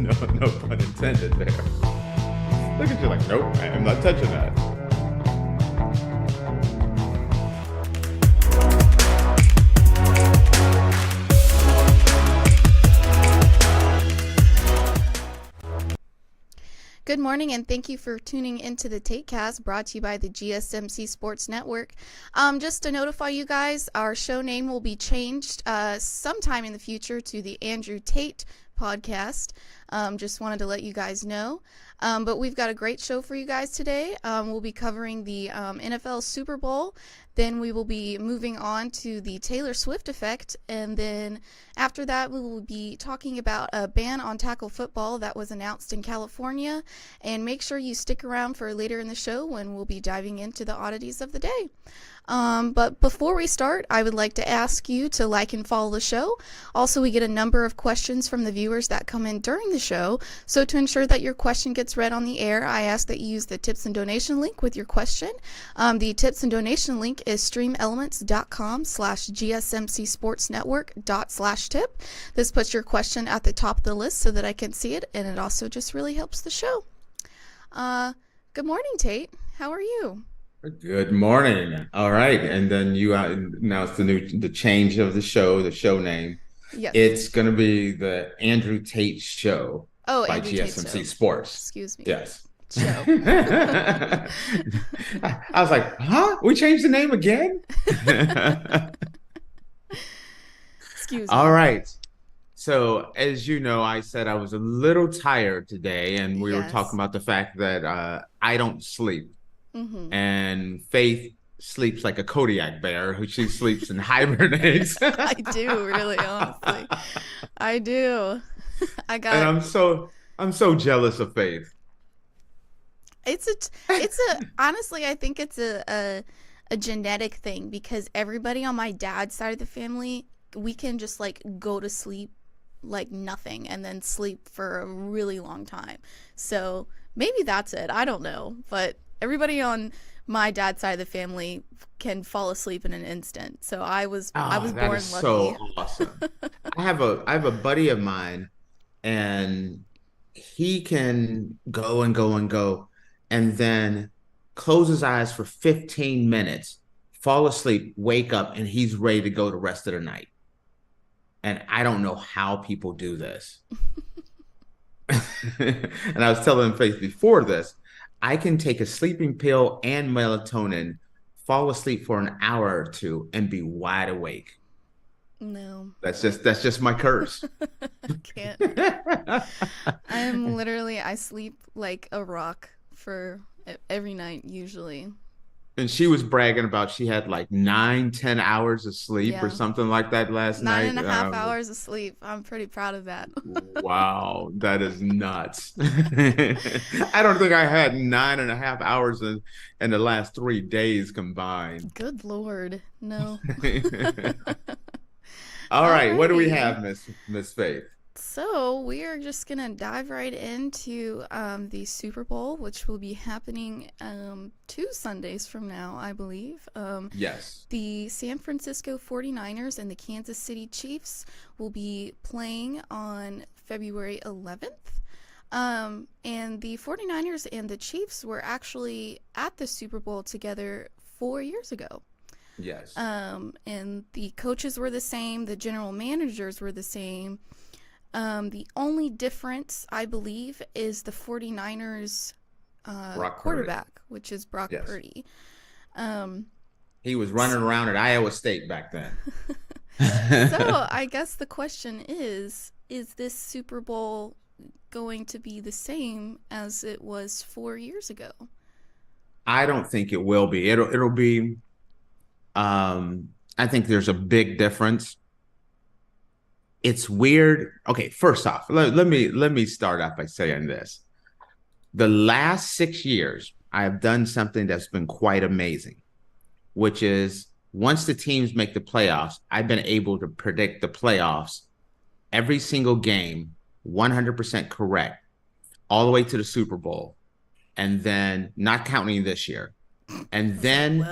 no pun intended there. Look at you like, nope, I'm not touching that. Good morning, and thank you for tuning into the Tatecast, brought to you by the GSMC Sports Network. Just to notify you guys, our show name will be changed sometime in the future to the Andrew Tate podcast. Just wanted to let you guys know. But we've got a great show for you guys today. We'll be covering the NFL Super Bowl. Then we will be moving on to the Taylor Swift effect. And then after that, we will be talking about a ban on tackle football that was announced in California. And make sure you stick around for later in the show when we'll be diving into the oddities of the day. But before we start, I would like to ask you to like and follow the show. Also, we get a number of questions from the viewers that come in during the show. So to ensure that your question gets read on the air, I ask that you use the tips and donation link with your question. The tips and donation link is streamelements.com/gsmcsportsnetwork./tip. This puts your question at the top of the list so that I can see it, and it also just really helps the show. Good morning, Tate. How are you? Good morning. All right, and then you announced the change of the show name. Yes. It's going to be the Andrew Tate Show by Andrew GSMC Tate Sports. Excuse me. Yes. Show. I was like, huh? We changed the name again? Excuse me. All right. So, as you know, I said I was a little tired today, and we were talking about the fact that I don't sleep. Mm-hmm. And Faith sleeps like a Kodiak bear, who she sleeps and hibernates. I do, really, honestly. I do. And I'm so jealous of Faith. Honestly, I think it's a genetic thing, because everybody on my dad's side of the family, we can just like go to sleep like nothing and then sleep for a really long time. So maybe that's it. I don't know, but everybody on my dad's side of the family can fall asleep in an instant. So I was born lucky. So awesome. I have a buddy of mine, and he can go and go and go, and then close his eyes for 15 minutes, fall asleep, wake up, and he's ready to go the rest of the night. And I don't know how people do this. And I was telling Faith before this, I can take a sleeping pill and melatonin, fall asleep for an hour or two, and be wide awake. No. That's just my curse. I can't. I sleep like a rock for every night usually. And she was bragging about she had like 9-10 hours of sleep or something like that last night. 9.5 hours of sleep. I'm pretty proud of that. Wow, that is nuts. I don't think I had 9.5 hours in the last 3 days combined. Good Lord. No. All right, what do we have, Miss Faith? So we are just going to dive right into the Super Bowl, which will be happening 2 Sundays from now, I believe. Yes. The San Francisco 49ers and the Kansas City Chiefs will be playing on February 11th. And the 49ers and the Chiefs were actually at the Super Bowl together 4 years ago. Yes. And the coaches were the same. The general managers were the same. The only difference, I believe, is the 49ers quarterback, which is Brock Purdy. He was running around at Iowa State back then. So I guess the question is this Super Bowl going to be the same as it was 4 years ago? I don't think it will be. It'll be, I think there's a big difference. It's weird. Okay, first off, let me start off by saying this. The last 6 years, I have done something that's been quite amazing, which is once the teams make the playoffs, I've been able to predict the playoffs every single game, 100% correct, all the way to the Super Bowl, and then not counting this year. And then,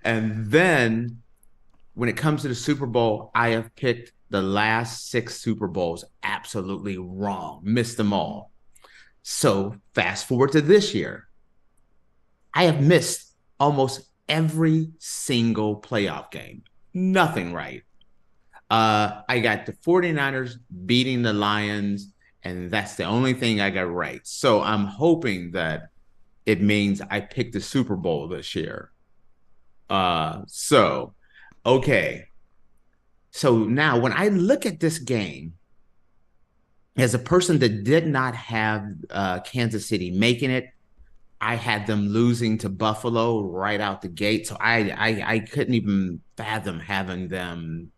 and then when it comes to the Super Bowl, I have picked the last 6 Super Bowls absolutely wrong, missed them Mm-hmm. all. So fast forward to this year, I have missed almost every single playoff game. Nothing right. I got the 49ers beating the Lions, and that's the only thing I got right. So I'm hoping that it means I picked the Super Bowl this year. So okay. So now when I look at this game, as a person that did not have Kansas City making it, I had them losing to Buffalo right out the gate. So I couldn't even fathom having them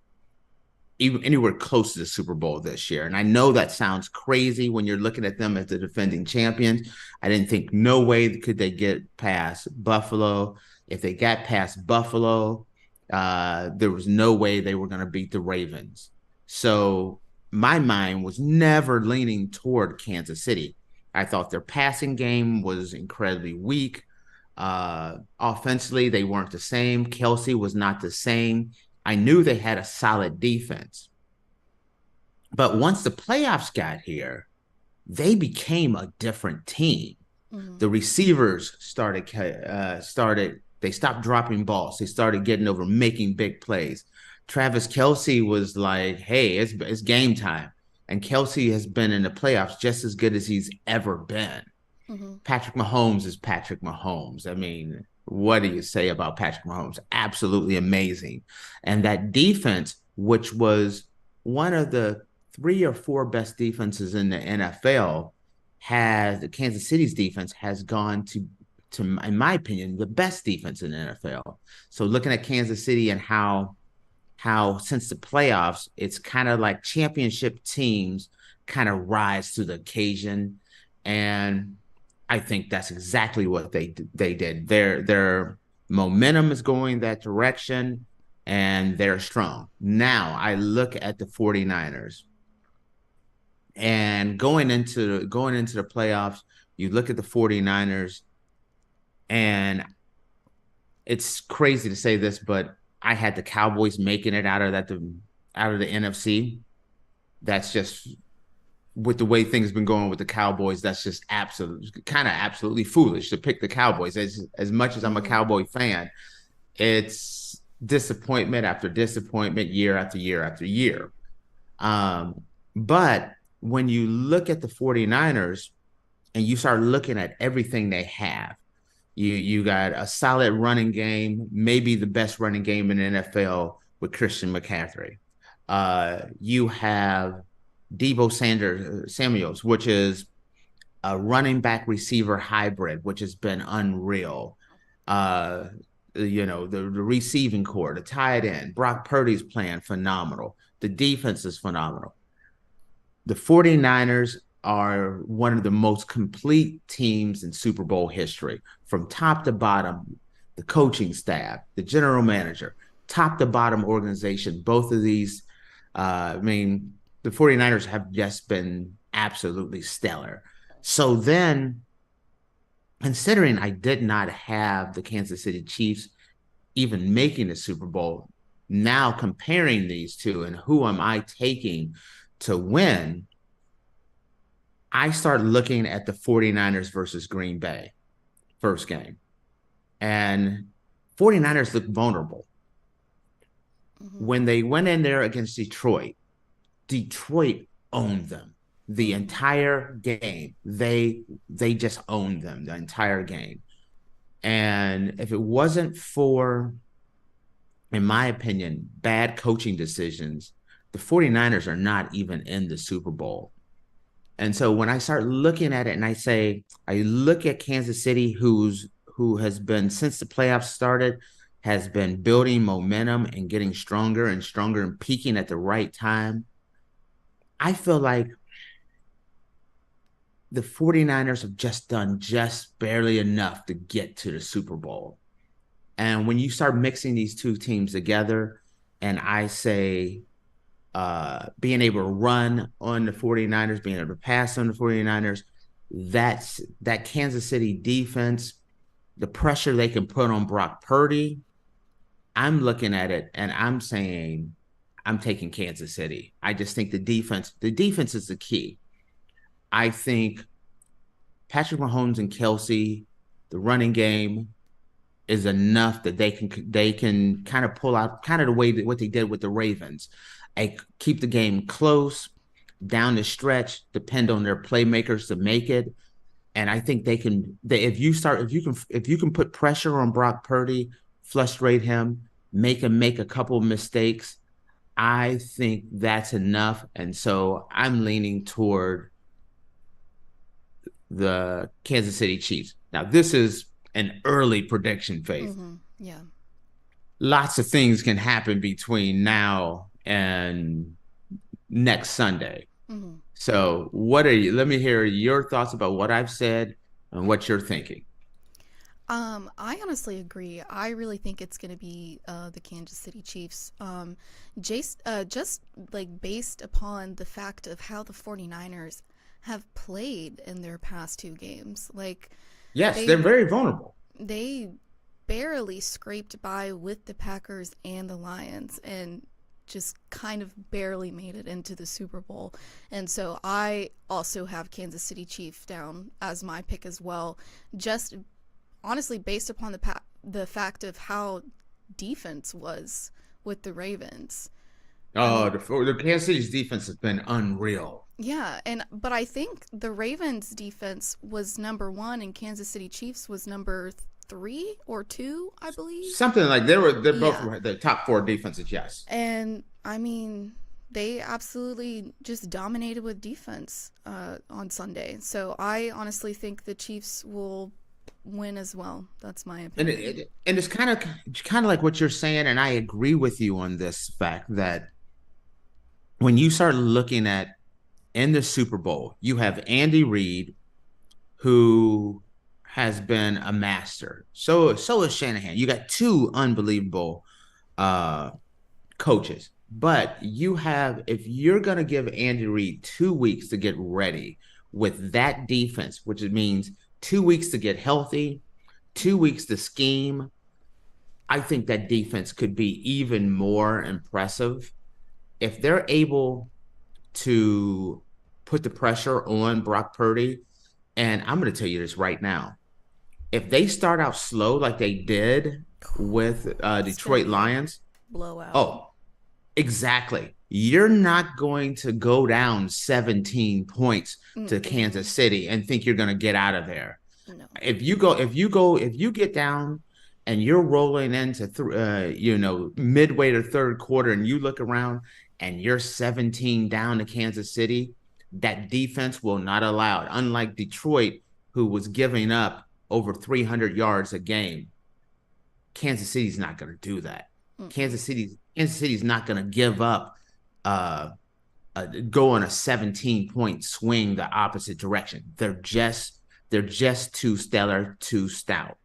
even anywhere close to the Super Bowl this year. And I know that sounds crazy when you're looking at them as the defending champions. I didn't think no way could they get past Buffalo. If they got past Buffalo, there was no way they were going to beat the Ravens. So my mind was never leaning toward Kansas City. I thought their passing game was incredibly weak. Offensively, they weren't the same. Kelsey was not the same. I knew they had a solid defense. But once the playoffs got here, they became a different team. Mm-hmm. The receivers started they stopped dropping balls. They started getting over, making big plays. Travis Kelsey was like, "Hey, it's game time," and Kelsey has been in the playoffs just as good as he's ever been. Mm-hmm. Patrick Mahomes is Patrick Mahomes. I mean, what do you say about Patrick Mahomes? Absolutely amazing. And that defense, which was one of the 3 or 4 best defenses in the NFL, has the Kansas City's defense has gone to in my opinion the best defense in the NFL. So looking at Kansas City and how since the playoffs it's kind of like championship teams kind of rise to the occasion, and I think that's exactly what they did. Their momentum is going that direction, and they're strong. Now I look at the 49ers, and going into the playoffs, you look at the 49ers, and it's crazy to say this, but I had the Cowboys making it out of the NFC. That's just with the way things have been going with the Cowboys, that's just absolutely foolish to pick the Cowboys. As much as I'm a Mm-hmm. Cowboy fan, it's disappointment after disappointment, year after year after year. But when you look at the 49ers and you start looking at everything they have, you got a solid running game, maybe the best running game in the NFL with Christian McCaffrey. You have Samuels, which is a running back receiver hybrid, which has been unreal. Uh, the receiving core, the tight end, Brock Purdy's playing phenomenal. The defense is phenomenal. The 49ers are one of the most complete teams in Super Bowl history, from top to bottom, the coaching staff, the general manager, top to bottom organization. Both of these, I mean, the 49ers have just been absolutely stellar. So then, considering I did not have the Kansas City Chiefs even making the Super Bowl, now comparing these two and who am I taking to win, I start looking at the 49ers versus Green Bay first game. And 49ers look vulnerable. Mm-hmm. When they went in there against Detroit owned them the Mm-hmm. entire game. They just owned them the entire game. And if it wasn't for, in my opinion, bad coaching decisions, the 49ers are not even in the Super Bowl. And so when I start looking at it and I look at Kansas City, who has been since the playoffs started, has been building momentum and getting stronger and stronger and peaking at the right time. I feel like the 49ers have just done just barely enough to get to the Super Bowl. And when you start mixing these two teams together, and I say being able to run on the 49ers, being able to pass on the 49ers, that Kansas City defense, the pressure they can put on Brock Purdy, I'm looking at it and I'm saying I'm taking Kansas City. I just think the defense is the key. I think Patrick Mahomes and Kelsey, the running game is enough that they can kind of pull out kind of the way that what they did with the Ravens. Keep the game close down the stretch, depend on their playmakers to make it. And I think if you can put pressure on Brock Purdy, frustrate him, make him make a couple of mistakes, I think that's enough. And so I'm leaning toward the Kansas City Chiefs. Now, this is an early prediction, Faith. Yeah. Lots of things can happen between now and next Sunday. So, let me hear your thoughts about what I've said and what you're thinking. I honestly agree. I really think it's going to be the Kansas City Chiefs. Just like based upon the fact of how the 49ers have played in their past two games. Like, Yes, they they're very vulnerable. they barely scraped by with the Packers and the Lions and just kind of barely made it into the Super Bowl. And so I also have Kansas City Chiefs down as my pick as well. Just honestly based upon the fact of how defense was with the Ravens. I Oh, mean, the Kansas City's defense has been unreal. yeah, but I think the Ravens defense was number 1 and Kansas City Chiefs was number 3 or 2, I believe. Something like they're both Yeah. the top four defenses, yes. And I mean, they absolutely just dominated with defense on Sunday. So I honestly think the Chiefs will win as well. That's my And opinion. it's kind of like what you're saying, and I agree with you on this fact that when you start looking at in the Super Bowl, you have Andy Reid, who has been a master. So is Shanahan. You got two unbelievable uh coaches. But if you're gonna give Andy Reid 2 weeks to get ready with that defense, which means 2 weeks to get healthy, 2 weeks to scheme, I think that defense could be even more impressive if they're able to put the pressure on Brock Purdy. And I'm going to tell you this right now. If they start out slow like they did with It's going to Detroit be a Lions, blowout. oh, exactly. You're not going to go down 17 points to Kansas Mm-mm. City and think you're going to get out of there. No. If you get down and you're rolling into midway to third quarter and you look around and you're 17 down to Kansas City, that defense will not allow it. Unlike Detroit, who was giving up over 300 yards a game, Kansas City's not going to do that. Mm-mm. Kansas City's not going to give up uh, go on a 17-point swing the opposite direction. They're just too stellar, too stout.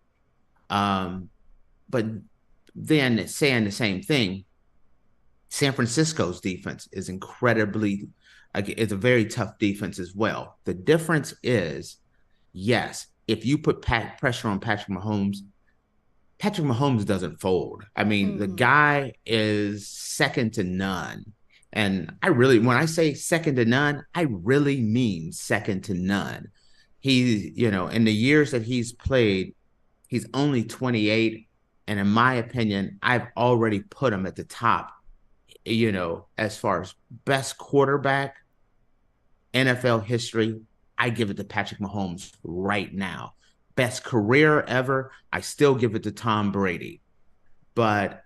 But then saying the same thing, San Francisco's defense is it's a very tough defense as well. The difference is, yes, if you put pressure on Patrick Mahomes doesn't fold. I mean, the Mm-hmm. guy is second to none. And when I say second to none, I really mean second to none. In the years that he's played, he's only 28. And in my opinion, I've already put him at the top, as far as best quarterback, NFL history. I give it to Patrick Mahomes right now. Best career ever, I still give it to Tom Brady. But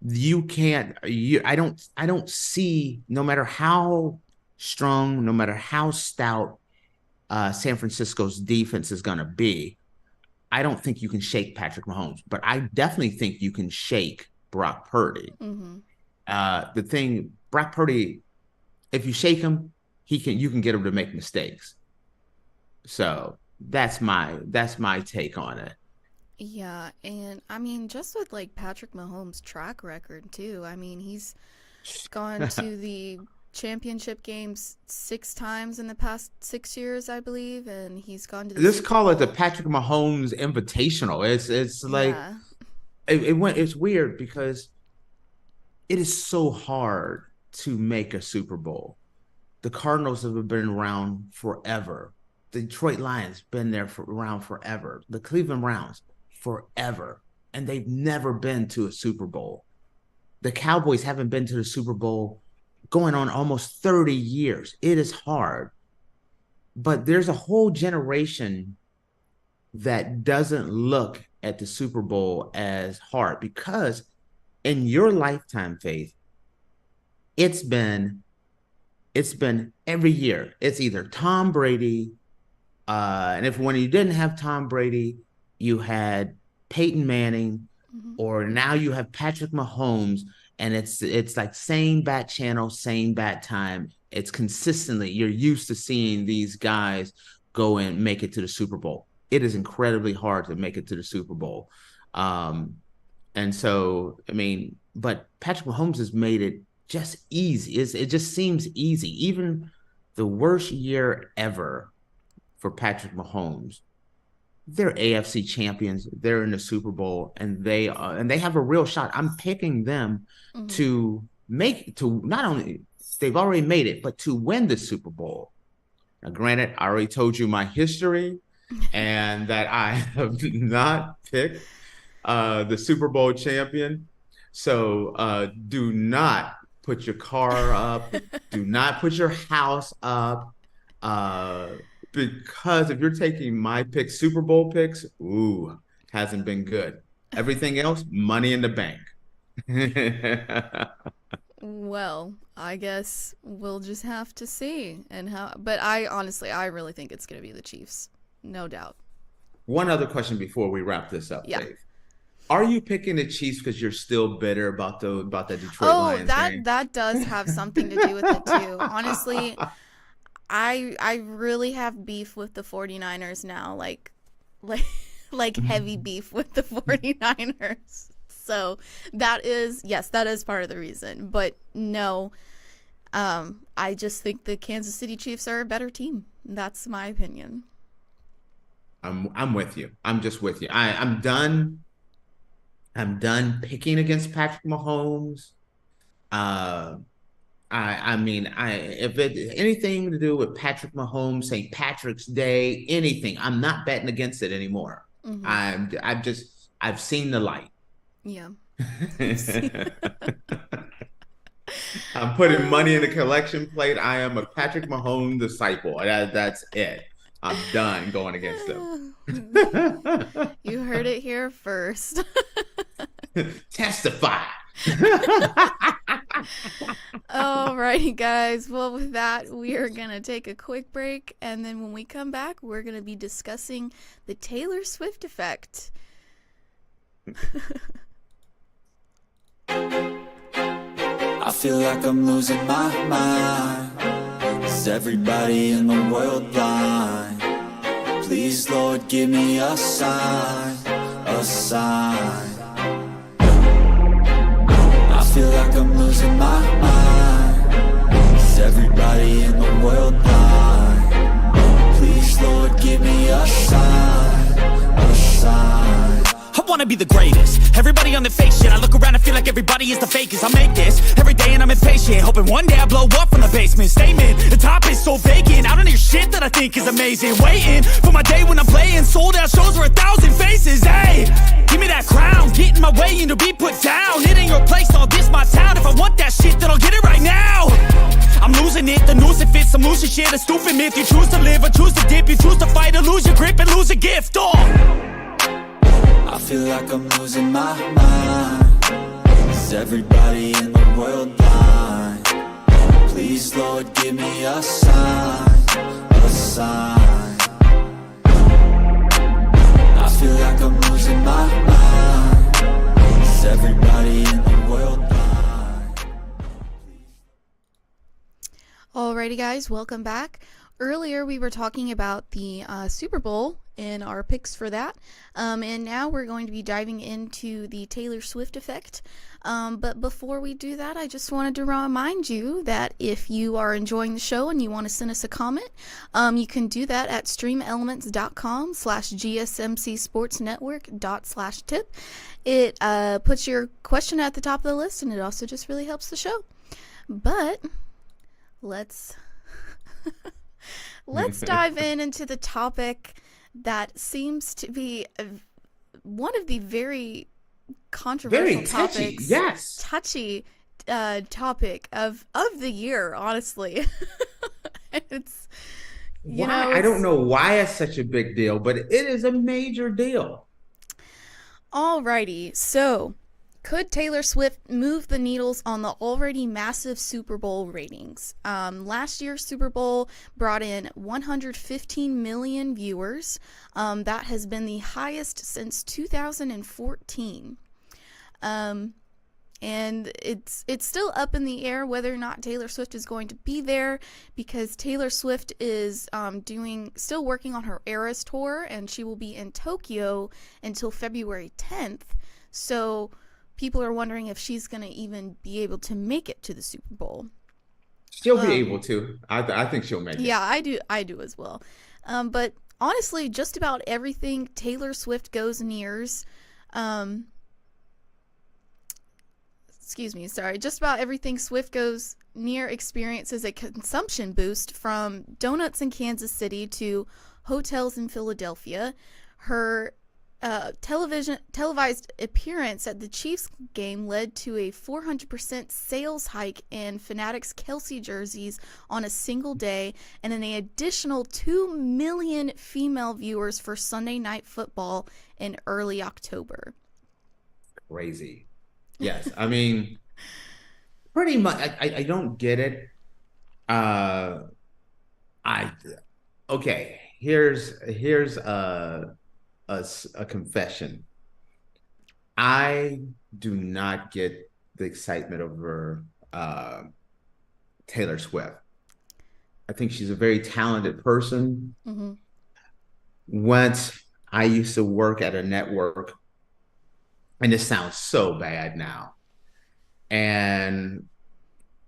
you can't I don't see, no matter how strong, no matter how stout San Francisco's defense is going to be, I don't think you can shake Patrick Mahomes, but I definitely think you can shake Brock Purdy. Mm-hmm. Brock Purdy, if you shake him, you can get him to make mistakes. So that's my take on it. Yeah, and I mean, just with like Patrick Mahomes' track record too. I mean, he's gone to the championship games 6 times in the past 6 years, I believe, and he's gone to the Let's Super call it the Bowl. Patrick Mahomes Invitational. It's like Yeah. it's weird because it is so hard to make a Super Bowl. The Cardinals have been around forever. The Detroit Lions been there around forever. The Cleveland Browns forever, and they've never been to a Super Bowl. The Cowboys haven't been to the Super Bowl going on almost 30 years. It is hard, but there's a whole generation that doesn't look at the Super Bowl as hard because in your lifetime, Faith, it's been every year. It's either Tom Brady, and if when you didn't have Tom Brady, you had Peyton Manning, or now you have Patrick Mahomes, and it's like same bat channel, same bat time. It's consistently, you're used to seeing these guys go and make it to the Super Bowl. It is incredibly hard to make it to the Super Bowl. And so, I mean, but Patrick Mahomes has made it just easy. It just seems easy. Even the worst year ever for Patrick Mahomes, they're AFC champions. They're in the Super Bowl, and they have a real shot. I'm picking them to not only they've already made it, but to win the Super Bowl. Now, granted, I already told you my history, and that I have not picked the Super Bowl champion. So do not put your car up. Do not put your house up. Because if you're taking my picks, Super Bowl picks, hasn't been good. Everything else, money in the bank. Well, I guess we'll just have to see but I really think it's going to be the Chiefs. No doubt. One other question before we wrap this up, Dave. Are you picking the Chiefs because you're still bitter about the Detroit Lions game? That does have something to do with it too. Honestly, I really have beef with the 49ers now, like heavy beef with the 49ers. So that is part of the reason. But no, I just think the Kansas City Chiefs are a better team. That's my opinion. I'm with you. I'm just with you. I'm done. I'm done picking against Patrick Mahomes. I mean, if it anything to do with Patrick Mahomes, St. Patrick's Day, anything, I'm not betting against it anymore. I've seen the light. Yeah. I'm putting money in the collection plate. I am a Patrick Mahomes disciple. That's it. I'm done going against them. You heard it here first. Testify. Alrighty, guys. Well, with that, we are going to take a quick break. And then when we come back, we're going to be discussing the Taylor Swift effect. I feel like I'm losing my mind. Is everybody in the world blind? Please, Lord, give me a sign, a sign. I feel like I'm losing my mind. Is everybody in the world blind? Please, Lord, give me a sign, a sign. I wanna be the greatest. Everybody on the fake shit. I look around and feel like everybody is the fakest. I make this every day and I'm impatient, hoping one day I blow up from the basement. Statement, the top is so vacant. I don't hear shit that I think is amazing. Waiting for my day when I'm playing sold out shows for 1,000 faces. Hey, give me that crown, get in my way and to be put down. It ain't your place, all this my town. If I want that shit, then I'll get it right now. I'm losing it, the noose it fits. I'm losing shit, a stupid myth. You choose to live or choose to dip. You choose to fight or lose your grip and lose a gift. I feel like I'm losing my mind. Is everybody in the world blind? Please, Lord, give me a sign, a sign. I feel like I'm losing my mind. Is everybody in the world blind? Alrighty, guys, welcome back. Earlier, we were talking about the Super Bowl in our picks for that. And now we're going to be diving into the Taylor Swift effect. But before we do that, I just wanted to remind you that if you are enjoying the show and you want to send us a comment, you can do that at streamelements.com/gsmcsportsnetwork./tip. It puts your question at the top of the list, and it also just really helps the show. But let's dive into the topic that seems to be one of the very controversial topics. Yes, touchy topic of the year, honestly. It's I don't know why it's such a big deal, but it is a major deal. Alrighty, so could Taylor Swift move the needles on the already massive Super Bowl ratings? Last year's Super Bowl brought in 115 million viewers. That has been the highest since 2014. And it's still up in the air whether or not Taylor Swift is going to be there, because Taylor Swift is still working on her Eras tour, and she will be in Tokyo until February 10th. So people are wondering if she's going to even be able to make it to the Super Bowl. She'll be able to. I think she'll make it. Yeah, I do as well. But honestly, just about everything Taylor Swift goes nears. Just about everything Swift goes near experiences a consumption boost, from donuts in Kansas City to hotels in Philadelphia. Her televised appearance at the Chiefs game led to a 400% sales hike in Fanatics Kelsey jerseys on a single day, and an additional 2 million female viewers for Sunday Night Football in early October. Crazy. Yes, I mean, pretty much. I don't get it. Okay. Here's a confession. I do not get the excitement over Taylor Swift. I think she's a very talented person. Mm-hmm. Once I used to work at a network, and this sounds so bad now, and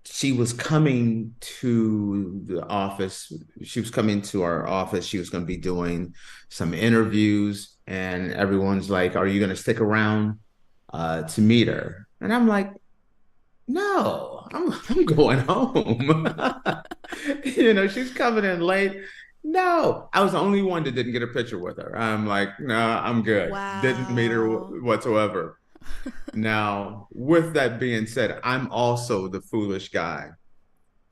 she was coming to the office. She was coming to our office. She was going to be doing some interviews, and everyone's like, "Are you going to stick around to meet her?" And I'm like, "No, I'm going home." She's coming in late. No, I was the only one that didn't get a picture with her. I'm like, no, I'm good. Wow. Didn't meet her whatsoever. Now, with that being said, I'm also the foolish guy.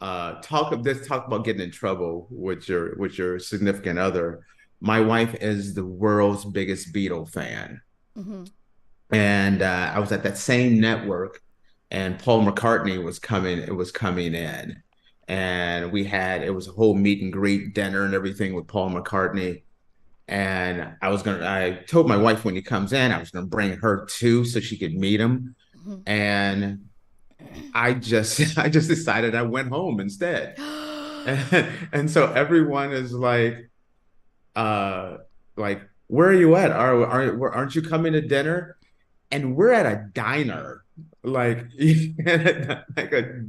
Talk about getting in trouble with your significant other. My wife is the world's biggest Beatle fan. Mm-hmm. And I was at that same network, and Paul McCartney was coming in. And it was a whole meet and greet dinner and everything with Paul McCartney. And I told my wife when he comes in, I was going to bring her too, so she could meet him. Mm-hmm. And I just decided I went home instead. and so everyone is like, where are you at? Aren't you coming to dinner? And we're at a diner, like a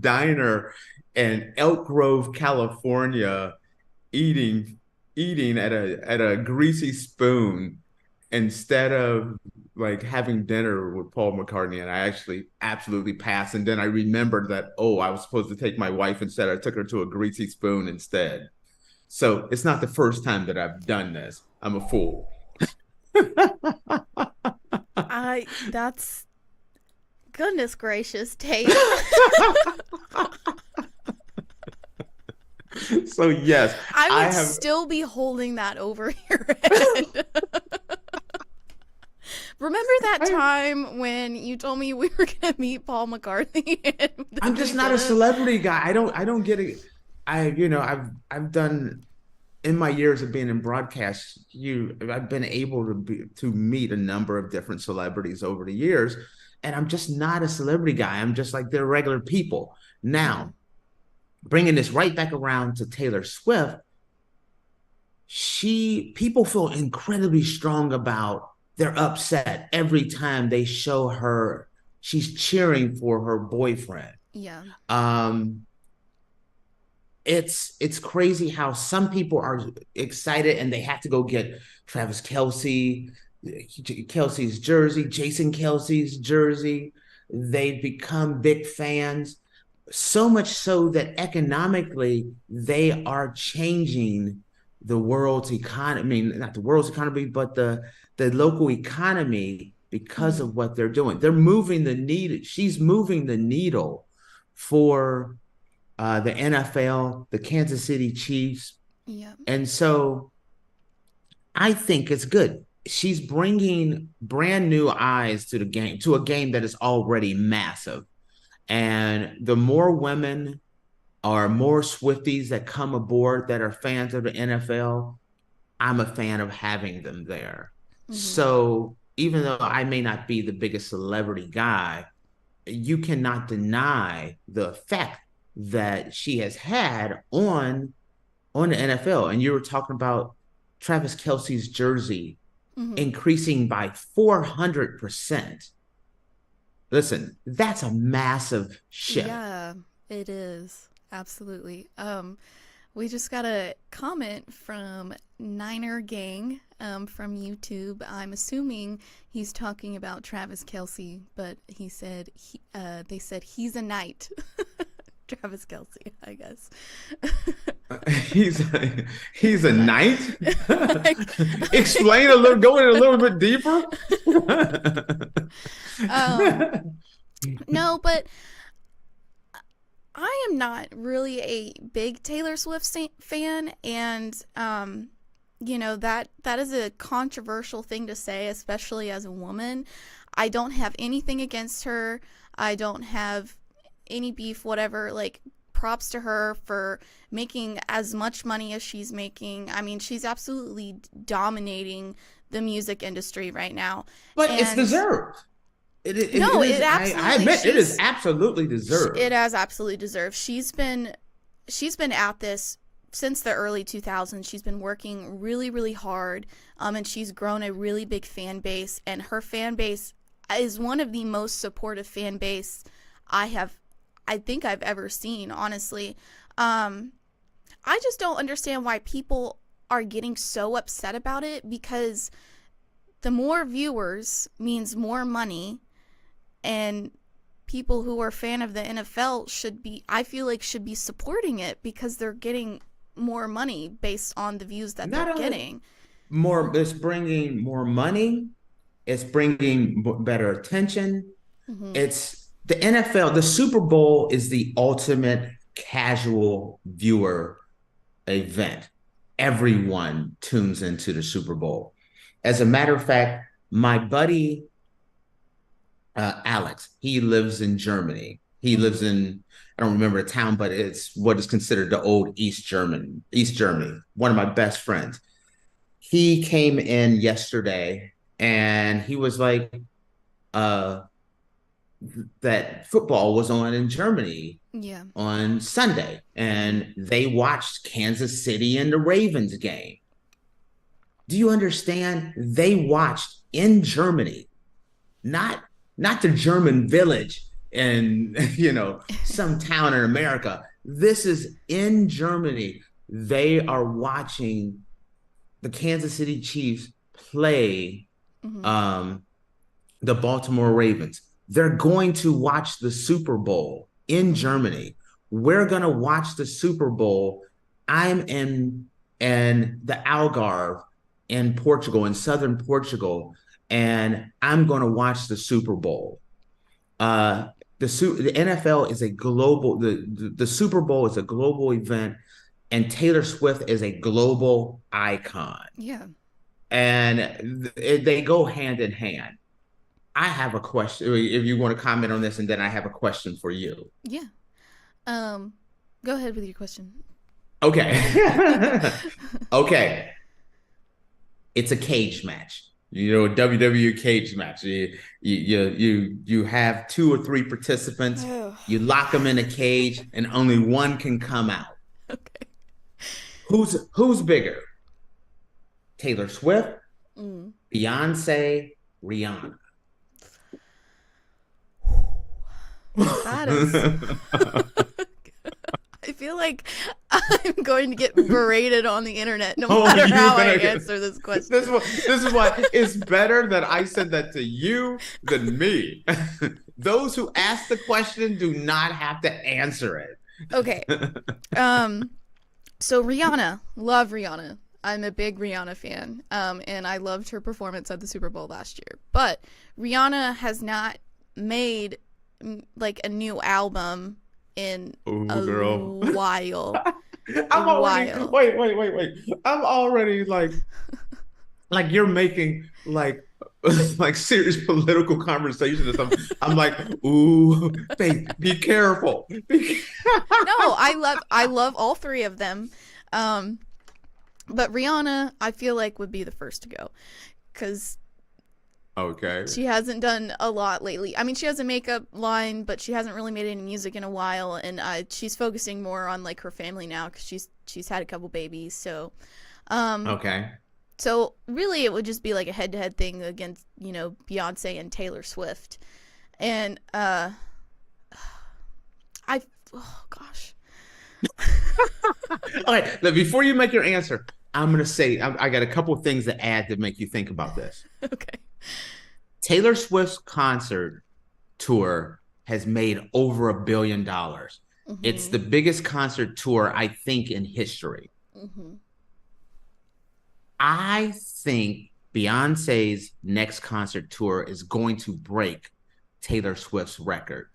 diner in Elk Grove, California, eating at a greasy spoon instead of like having dinner with Paul McCartney. And I actually absolutely passed. And then I remembered that, I was supposed to take my wife instead. I took her to a greasy spoon instead. So it's not the first time that I've done this. I'm a fool. That's goodness gracious, Tate. So yes, I would still be holding that over your head. Remember that time when you told me we were going to meet Paul McCartney? I'm just not a celebrity guy. I don't get it. I've done, in my years of being in broadcast, I've been able to meet a number of different celebrities over the years, and I'm just not a celebrity guy. I'm just like, they're regular people. Now, bringing this right back around to Taylor Swift, people feel incredibly strong about, they're upset every time they show her she's cheering for her boyfriend. Yeah. It's crazy how some people are excited and they have to go get Travis Kelsey's jersey, Jason Kelsey's jersey. They become big fans, so much so that economically they are changing the world's economy. I mean, not the world's economy, but the local economy because of what they're doing. They're moving the needle. She's moving the needle for the NFL, the Kansas City Chiefs. Yeah. And so I think it's good. She's bringing brand new eyes to the game, to a game that is already massive. And the more women or more Swifties that come aboard that are fans of the NFL, I'm a fan of having them there. So even though I may not be the biggest celebrity guy, you cannot deny the effect that she has had on the NFL. And you were talking about Travis Kelsey's jersey increasing by 400%. Listen, that's a massive shift. Yeah, it is. Absolutely. We just got a comment from Niner Gang from YouTube. I'm assuming he's talking about Travis Kelsey, but he said they said he's a knight. Travis Kelsey, I guess. He's a knight. Explain a little, go in a little bit deeper. No, but I am not really a big Taylor Swift fan, and you know, that is a controversial thing to say, especially as a woman. I don't have anything against her. I don't have any beef, whatever. Like, props to her for making as much money as she's making. I mean, she's absolutely dominating the music industry right now. But it's deserved. It absolutely, I admit it is absolutely deserved. It has absolutely deserved. She's been at this since the early 2000s. She's been working really, really hard, and she's grown a really big fan base. And her fan base is one of the most supportive fan base I think I've ever seen, honestly. I just don't understand why people are getting so upset about it, because the more viewers means more money, and people who are a fan of the NFL should be supporting it, because they're getting more money based on the views that they're getting. It's bringing more money. It's bringing better attention. It's the NFL. The Super Bowl is the ultimate casual viewer event. Everyone tunes into the Super Bowl. As a matter of fact, my buddy Alex, he lives in Germany. He lives in, I don't remember the town, but it's what is considered the old East Germany. One of my best friends. He came in yesterday and he was like, that football was on in Germany on Sunday, and they watched Kansas City and the Ravens game. Do you understand? They watched in Germany, not the German village in, some town in America. This is in Germany. They are watching the Kansas City Chiefs play the Baltimore Ravens. They're going to watch the Super Bowl in Germany. We're going to watch the Super Bowl. I'm in the Algarve in Portugal, in southern Portugal, and I'm going to watch the Super Bowl. The NFL is a global, the Super Bowl is a global event, and Taylor Swift is a global icon. Yeah. And they go hand in hand. I have a question, if you want to comment on this, and then I have a question for you. Yeah. Go ahead with your question. Okay. Okay. It's a cage match. A WWE cage match. You have 2 or 3 participants. You lock them in a cage, and only one can come out. Okay. Who's bigger? Taylor Swift, Mm. Beyonce, Rihanna. That is. I feel like I'm going to get berated on the internet no matter how I answer this question. This is why it's better that I send that to you than me. Those who ask the question do not have to answer it. Okay. So Rihanna, love Rihanna. I'm a big Rihanna fan. And I loved her performance at the Super Bowl last year. But Rihanna has not made like a new album in a while. Wait. I'm already like you're making like serious political conversation or something. I'm like, ooh, Faith, be careful. No, I love all three of them. But Rihanna, I feel like would be the first to go, because okay, she hasn't done a lot lately. I mean, she has a makeup line, but she hasn't really made any music in a while, and she's focusing more on like her family now because she's had a couple babies. So, okay. So really, it would just be like a head-to-head thing against, Beyonce and Taylor Swift, and oh gosh. All right, before you make your answer, I'm gonna say I got a couple of things to add to make you think about this. Okay. Taylor Swift's concert tour has made over $1 billion. Mm-hmm. It's the biggest concert tour, I think, in history. Mm-hmm. I think Beyonce's next concert tour is going to break Taylor Swift's record.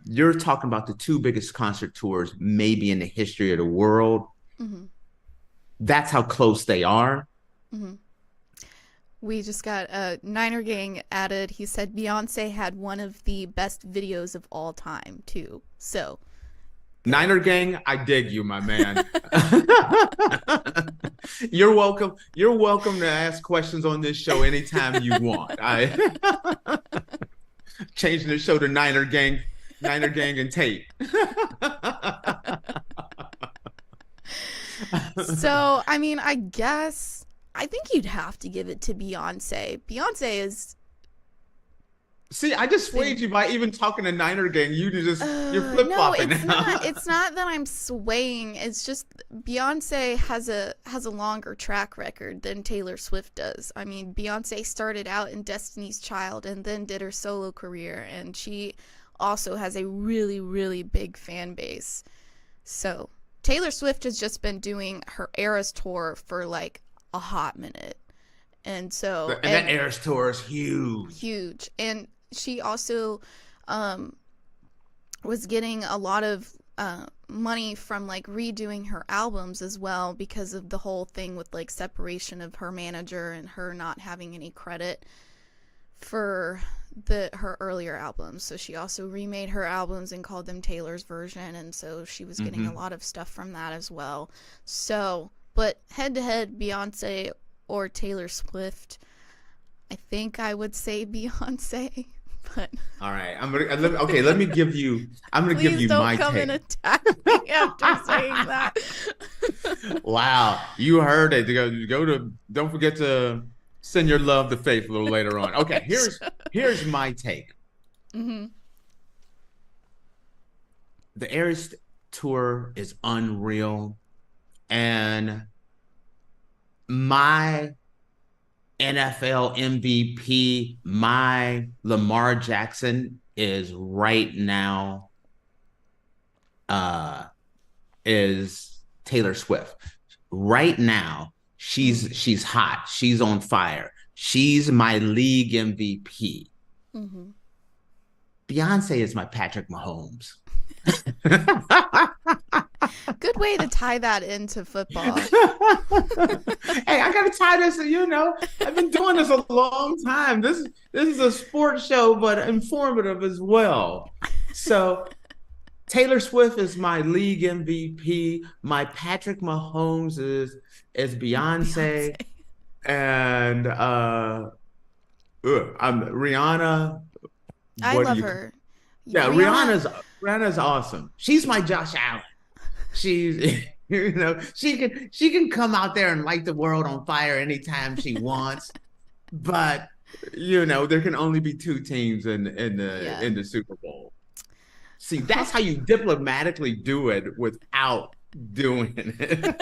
You're talking about the two biggest concert tours maybe in the history of the world. Mm-hmm. That's how close they are. Mm-hmm. We just got Niner Gang added. He said Beyonce had one of the best videos of all time too. So Niner Gang, I dig you, my man. You're welcome. You're welcome to ask questions on this show anytime you want. Changing the show to Niner Gang and Tate. So, I mean, I think you'd have to give it to Beyonce. Beyonce is... See, I just swayed you by even talking to Niner Gang. You're flip-flopping now. It's not that I'm swaying. It's just Beyonce has a longer track record than Taylor Swift does. I mean, Beyonce started out in Destiny's Child and then did her solo career, and she also has a really, really big fan base. So Taylor Swift has just been doing her Eras tour for like a hot minute. And that Eras tour is huge. Huge. And she also was getting a lot of money from like redoing her albums as well, because of the whole thing with like separation of her manager and her not having any credit for her earlier albums. So she also remade her albums and called them Taylor's version, and so she was getting a lot of stuff from that as well. So, but head to head, Beyonce or Taylor Swift, I think I would say Beyonce. But all right, let me give you my take. Please don't come and attack me after saying that. Wow, you heard it. Don't forget to send your love to Faith a little later on. Okay, here's my take. Mm-hmm. The Eras tour is unreal, and my NFL MVP, my Lamar Jackson is right now is Taylor Swift. Right now, she's hot. She's on fire. She's my league MVP. Mm-hmm. Beyonce is my Patrick Mahomes. Good way to tie that into football. Hey, I gotta tie this. I've been doing this a long time. This is a sports show, but informative as well. So, Taylor Swift is my league MVP. My Patrick Mahomes is Beyonce. And I'm Rihanna. I love her. Yeah, Rihanna's awesome. She's my Josh Allen. She's She can come out there and light the world on fire anytime she wants, but there can only be two teams in the Super Bowl. See, that's how you diplomatically do it without doing it.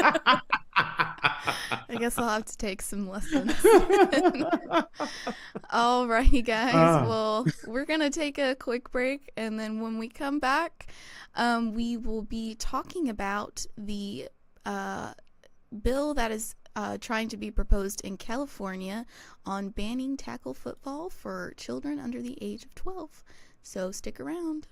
I guess I'll have to take some lessons. All right, guys. Well, we're going to take a quick break, and then when we come back, we will be talking about the bill that is trying to be proposed in California on banning tackle football for children under the age of 12. So stick around.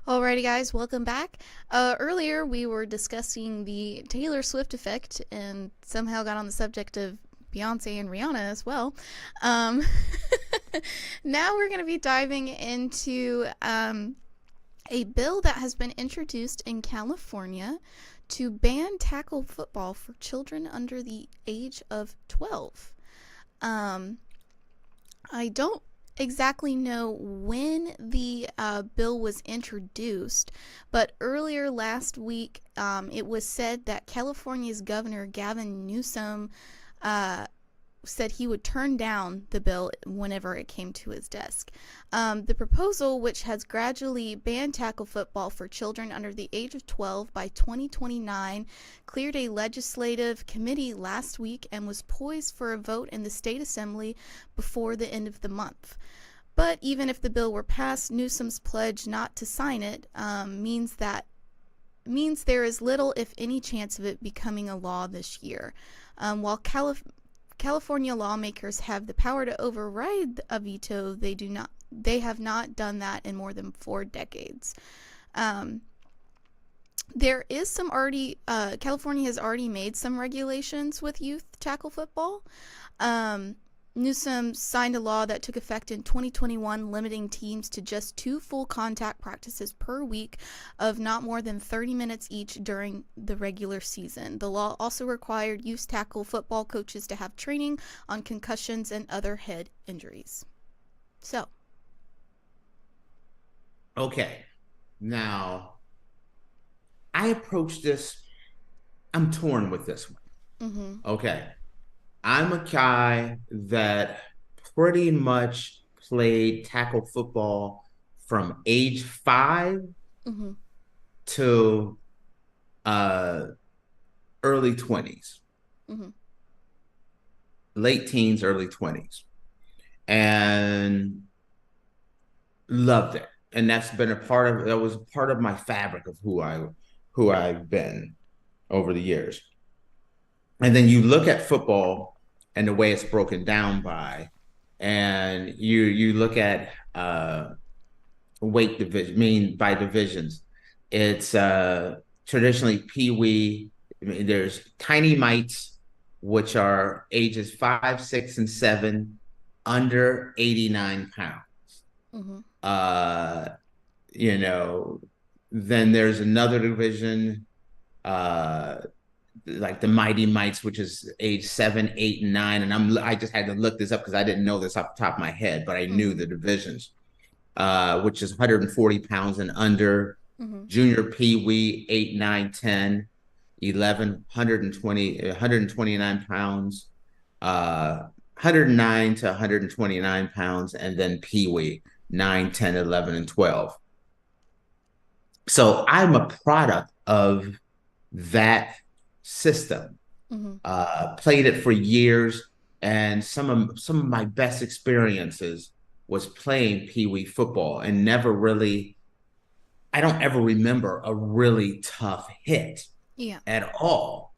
Alrighty, guys, welcome back. Earlier, we were discussing the Taylor Swift effect and somehow got on the subject of Beyonce and Rihanna as well. Now we're going to be diving into a bill that has been introduced in California to ban tackle football for children under the age of 12. I don't exactly know when the bill was introduced, but earlier last week it was said that California's Governor Gavin Newsom said he would turn down the bill whenever it came to his desk. The proposal, which has gradually banned tackle football for children under the age of 12 by 2029, cleared a legislative committee last week and was poised for a vote in the state assembly before the end of the month. But even if the bill were passed, Newsom's pledge not to sign it means there is little, if any, chance of it becoming a law this year. While California lawmakers have the power to override a veto, they have not done that in more than 4 decades. There is some California has already made some regulations with youth tackle football. Newsom signed a law that took effect in 2021, limiting teams to just 2 full contact practices per week of not more than 30 minutes each during the regular season. The law also required youth tackle football coaches to have training on concussions and other head injuries. So. Okay. Now, I approach this, I'm torn with this one. Mm-hmm. Okay. I'm a guy that pretty much played tackle football from age 5 mm-hmm. to early 20s. Mm-hmm. Late teens, early 20s. And loved it. And that's been that was part of my fabric of who I've been over the years. And then you look at football and the way it's broken down and you look at weight division, by divisions. It's traditionally Pee-wee. There's tiny mites, which are ages 5, 6, and 7, under 89 pounds. Mm-hmm. Then there's another division, like the Mighty Mites, which is age 7, 8, and 9. And I just had to look this up because I didn't know this off the top of my head, but I knew the divisions, which is 140 pounds and under. Junior Pee Wee, 8, 9, 10, 11, 120, 129 pounds, 109 to 129 pounds, and then Pee Wee, 9, 10, 11, and 12. So I'm a product of that system. Played it for years, and some of my best experiences was playing Pee Wee football, and never really, I don't ever remember a really tough hit at all.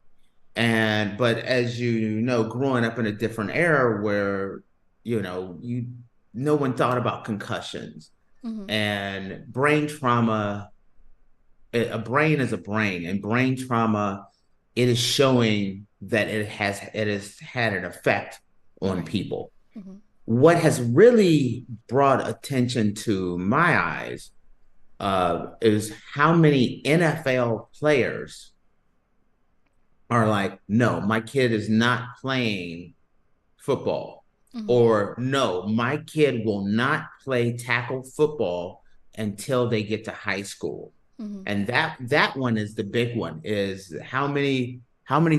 But as you know, growing up in a different era where, no one thought about concussions and brain trauma. A brain is a brain, and brain trauma, it is showing that it has had an effect on people. What has really brought attention to my eyes is how many NFL players are like, no, my kid is not playing football, or no, my kid will not play tackle football until they get to high school. And that one is the big one, is how many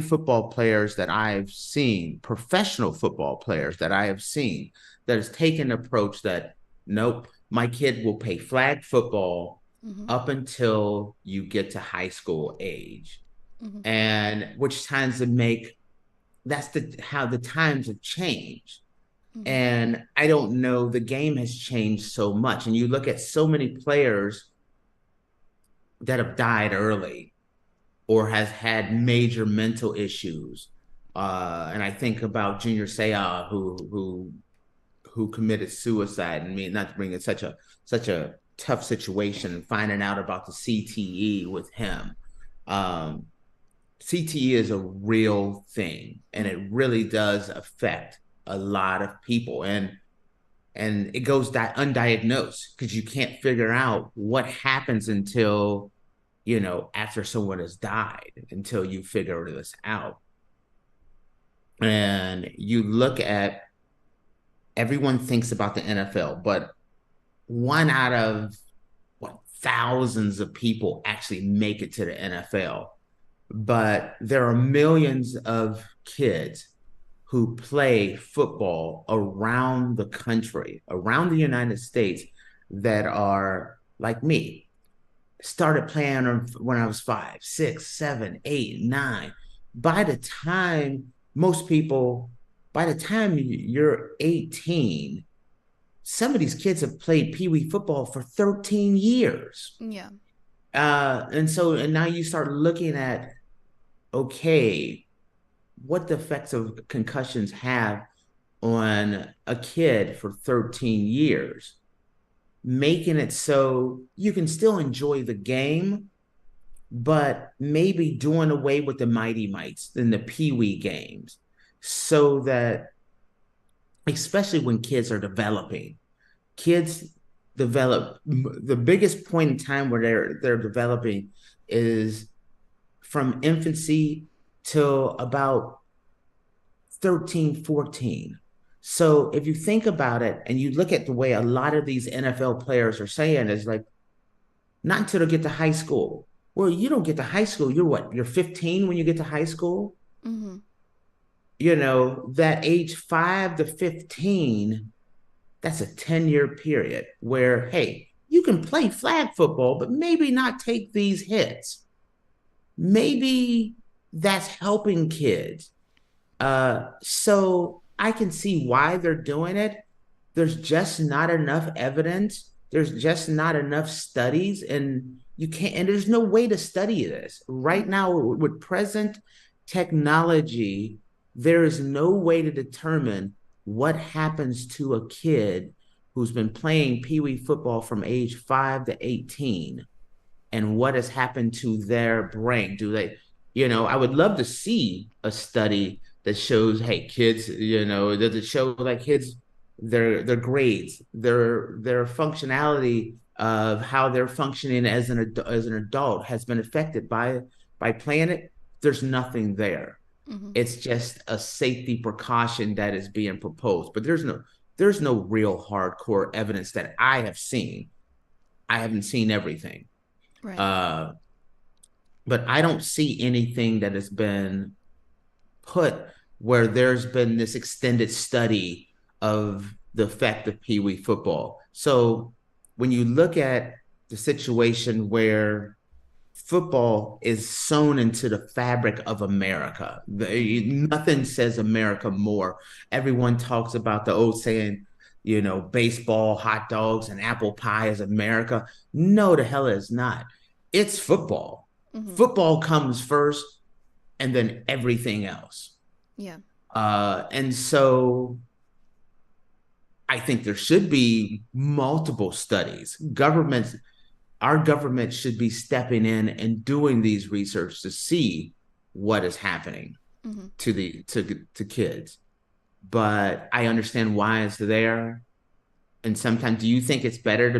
football players that I've seen, professional football players that I have seen, that has taken an approach that, nope, my kid will play flag football up until you get to high school age. And which tends to make, that's how the times have changed. And I don't know, the game has changed so much. And you look at so many players that have died early or has had major mental issues. And I think about Junior Seau, who committed suicide. I mean, not to bring in such a tough situation, and finding out about the CTE with him. CTE is a real thing, and it really does affect a lot of people. And it goes undiagnosed, because you can't figure out what happens until, after someone has died, until you figure this out. And you look at, everyone thinks about the NFL, but one out of thousands of people actually make it to the NFL. But there are millions of kids who play football around the country, around the United States, that are like me. Started playing when I was 5, 6, 7, 8, 9. By the time you're 18, some of these kids have played Pee Wee football for 13 years. Yeah. And now you start looking at, okay, what the effects of concussions have on a kid for 13 years, making it so you can still enjoy the game, but maybe doing away with the Mighty Mites and the Pee Wee games, so that, especially when kids are developing, kids develop, the biggest point in time where they're developing is from infancy till about 13, 14. So if you think about it, and you look at the way a lot of these NFL players are saying, is like, not until they get to high school. Well, you don't get to high school. You're what? You're 15 when you get to high school? That age 5 to 15, that's a 10-year period where, hey, you can play flag football, but maybe not take these hits. Maybe that's helping kids. So I can see why they're doing it. There's just not enough evidence. There's just not enough studies, and there's no way to study this. Right now, with present technology, there is no way to determine what happens to a kid who's been playing Pee Wee football from age 5 to 18, and what has happened to their brain. Do they, I would love to see a study that shows, hey, kids, does it show like kids, their grades, their functionality of how they're functioning as an adult has been affected by playing it? There's nothing there. It's just a safety precaution that is being proposed, but there's no real hardcore evidence that I have seen. I haven't seen everything. Right. Uh, but I don't see anything that has been put where there's been this extended study of the effect of Pee Wee football. So when you look at the situation where football is sewn into the fabric of America, Mm-hmm. nothing says America more. Everyone talks about the old saying, baseball, hot dogs, and apple pie is America. No, the hell it's not. It's football. Mm-hmm. Football comes first and then everything else. Yeah. And so I think there should be multiple studies. Our government should be stepping in and doing these research to see what is happening Mm-hmm. to kids. But I understand why it's there. And sometimes, do you think it's better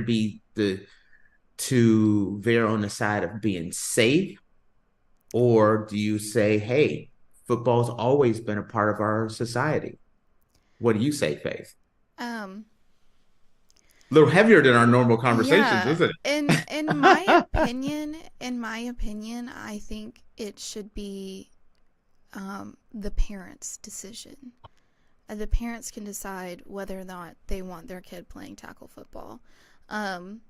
to veer on the side of being safe, or do you say, hey, football's always been a part of our society? What do you say, Faith? Um, A little heavier than our normal conversations, yeah. isn't In my it? opinion, I think it should be the parents' decision. The parents can decide whether or not they want their kid playing tackle football. Um,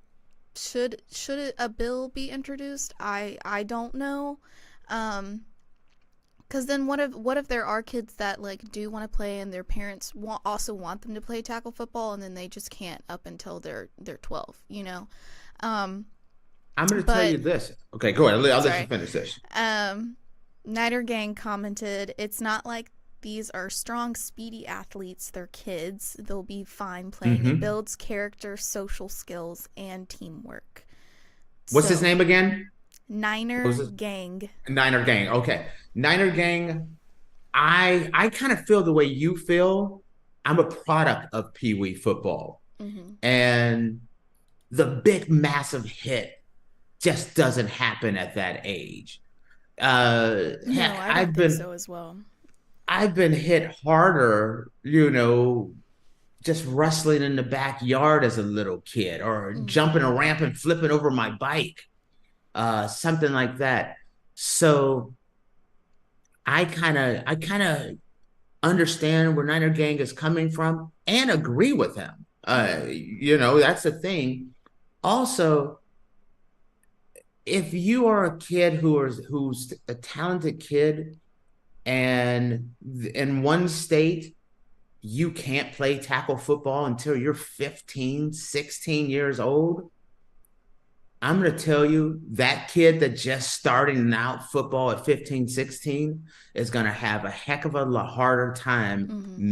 should a bill be introduced? I don't know. Because then what if there are kids that like do want to play and their parents also want them to play tackle football, and then they just can't up until they're 12, you know? I'm going to tell But you this. Okay, go ahead. I'll let you sorry. finish this. Niner Gang commented, "It's not like these are strong, speedy athletes. They're kids. They'll be fine playing. It Hmm. builds character, social skills, and teamwork." What's his So, name again? What was Niner his Gang. Niner Gang. Okay, Niner Gang. I kind of feel the way you feel. I'm a product of Pee Wee football, Mm-hmm. and the big massive hit just doesn't happen at that age. No, Heck, I don't think so as well. I've been hit harder, just wrestling in the backyard as a little kid, or Mm-hmm. jumping a ramp and flipping over my bike, something like that. So I kind of understand where Niner Gang is coming from and agree with him. Yeah. That's the thing. Also, if you are a kid who's a talented kid, and in one state you can't play tackle football until you're 15, 16 years old, I'm going to tell you that kid that just starting out football at 15, 16 is going to have a heck of a lot harder time Mm-hmm.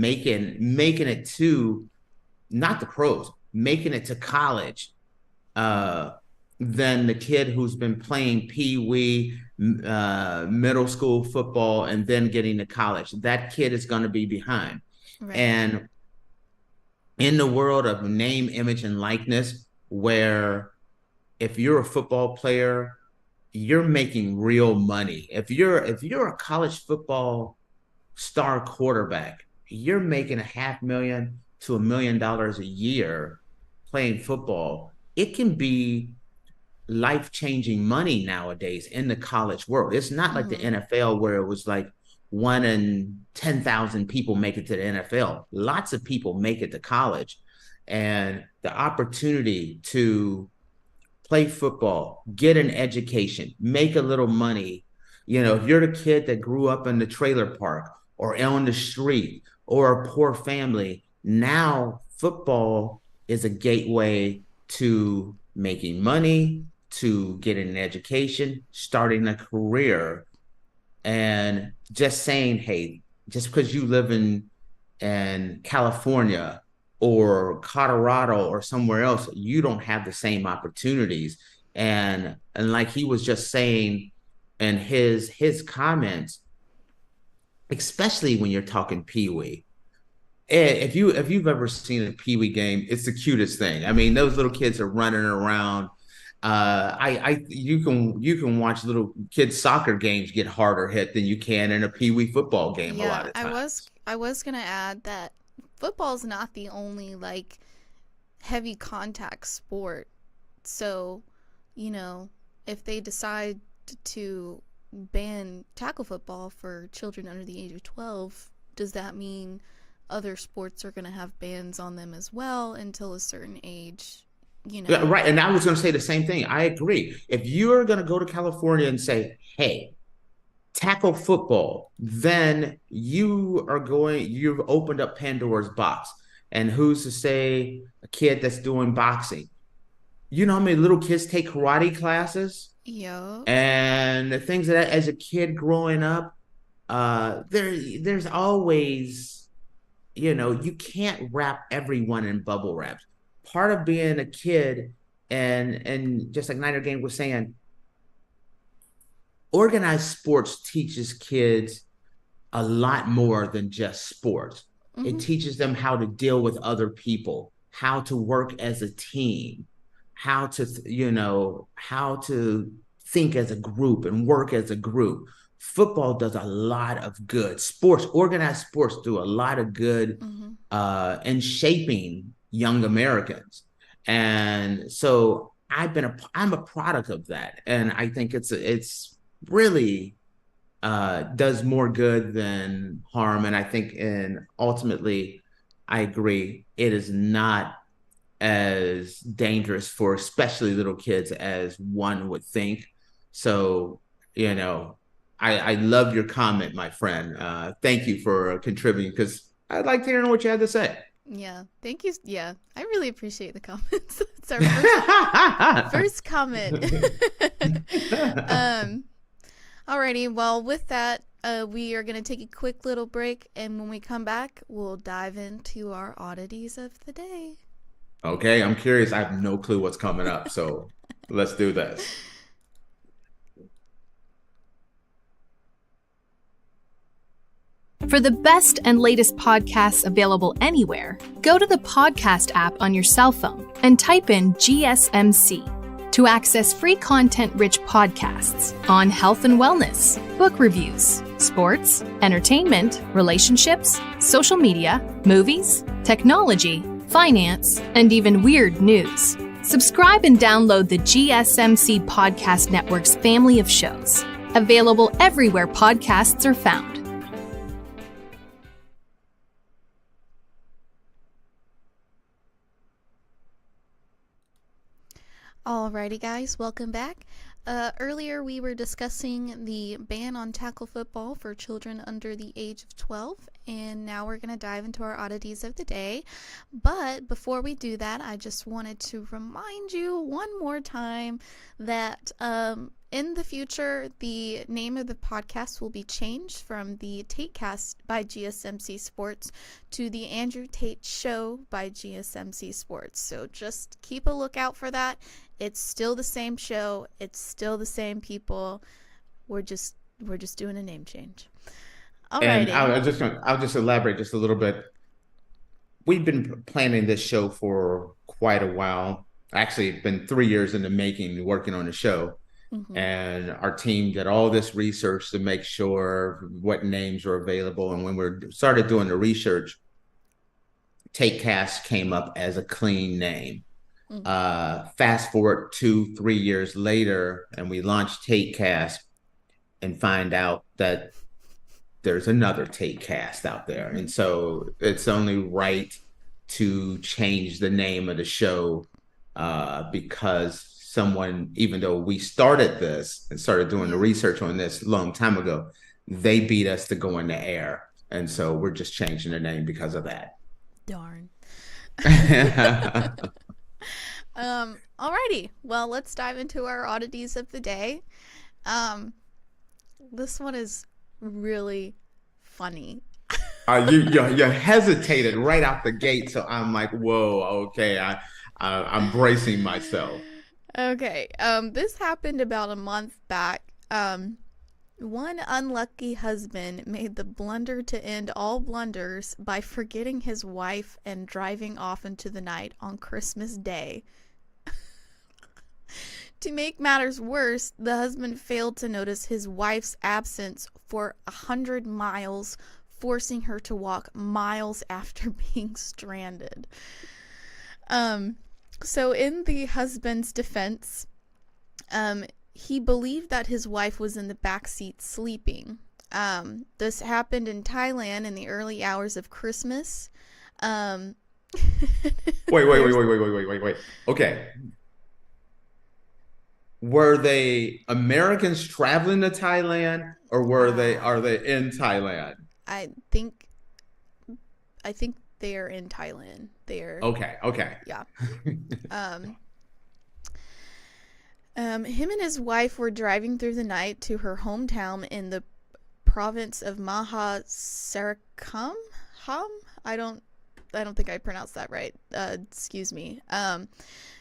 making it to, not the pros, making it to college, Mm-hmm. uh, than the kid who's been playing pee wee, middle school football, and then getting to college. That kid is going to be behind. Right. And in the world of name, image, and likeness, where if you're a football player, you're making real money. If you're a college football star quarterback, you're making $500,000 to $1 million a year playing football. It can be life-changing money nowadays in the college world. It's not like the Mm-hmm. NFL where it was like 1 in 10,000 people make it to the NFL. Lots of people make it to college, and the opportunity to play football, get an education, make a little money. If you're the kid that grew up in the trailer park or on the street or a poor family, now football is a gateway to making money, to getting an education, starting a career, and just saying, hey, just because you live in California or Colorado or somewhere else, you don't have the same opportunities. And like he was just saying in his comments, especially when you're talking Pee Wee. If you've ever seen a Pee Wee game, it's the cutest thing. I mean, those little kids are running around. You can watch little kids soccer games get harder hit than you can in a Pee Wee football game a lot Yeah, of I was times. I was gonna add that football's not the only like heavy contact sport. So, you know, if they decide to ban tackle football for children under the age of 12, does that mean other sports are going to have bans on them as well until a certain age? Yeah, right. And I was going to say the same thing. I agree. If you're going to go to California and say, hey, tackle football, then you've opened up Pandora's box. And who's to say a kid that's doing boxing? You know how many little kids take karate classes? Yeah. And the things that as a kid growing up, there's always, you can't wrap everyone in bubble wraps. Part of being a kid, and just like Niner Game was saying, organized sports teaches kids a lot more than just sports. Mm-hmm. It teaches them how to deal with other people, how to work as a team, how to think as a group and work as a group. Football does a lot of good. Organized sports do a lot of good in shaping young Americans. And so I'm a product of that. And I think it's really does more good than harm. And I think ultimately, I agree, it is not as dangerous for especially little kids as one would think. So, I love your comment, my friend. Thank you for contributing, because I liked hearing what you had to say. Yeah, thank you. Yeah, I really appreciate the comments. It's our first comment. Alrighty, well, with that, we are going to take a quick little break, and when we come back, we'll dive into our oddities of the day. Okay, I'm curious. I have no clue what's coming up, so let's do this. For the best and latest podcasts available anywhere, go to the podcast app on your cell phone and type in GSMC to access free content-rich podcasts on health and wellness, book reviews, sports, entertainment, relationships, social media, movies, technology, finance, and even weird news. Subscribe and download the GSMC Podcast Network's family of shows, available everywhere podcasts are found. Alrighty, guys, welcome back. Earlier, we were discussing the ban on tackle football for children under the age of 12, and now we're going to dive into our oddities of the day. But before we do that, I just wanted to remind you one more time that in the future, the name of the podcast will be changed from the Tatecast by GSMC Sports to the Andrew Tate Show by GSMC Sports. So just keep a lookout for that. It's still the same show. It's still the same people. We're just doing a name change. All right. And I'll just elaborate just a little bit. We've been planning this show for quite a while. Actually, it's been 3 years in the making, working on the show. Mm-hmm. And our team did all this research to make sure what names were available. And when we started doing the research, Tatecast came up as a clean name. Mm-hmm. Fast forward 2-3 years later, and we launched Tatecast and find out that there's another Tatecast out there. And so it's only right to change the name of the show because someone, even though we started this and started doing the research on this a long time ago, they beat us to go in the air. And so we're just changing the name because of that. Darn. Alrighty. Well, let's dive into our oddities of the day. This one is really funny. You hesitated right out the gate, so I'm like, whoa, okay, I'm bracing myself. Okay, this happened about a month back. One unlucky husband made the blunder to end all blunders by forgetting his wife and driving off into the night on Christmas Day. To make matters worse, the husband failed to notice his wife's absence for 100 miles, forcing her to walk miles after being stranded. So in the husband's defense, he believed that his wife was in the back seat sleeping. This happened in Thailand in the early hours of Christmas. Wait. Okay. Were they Americans traveling to Thailand, or are they in Thailand? I think they are in Thailand. They're okay. Yeah. Him and his wife were driving through the night to her hometown in the province of Sarakam. I don't think I pronounced that right. Excuse me.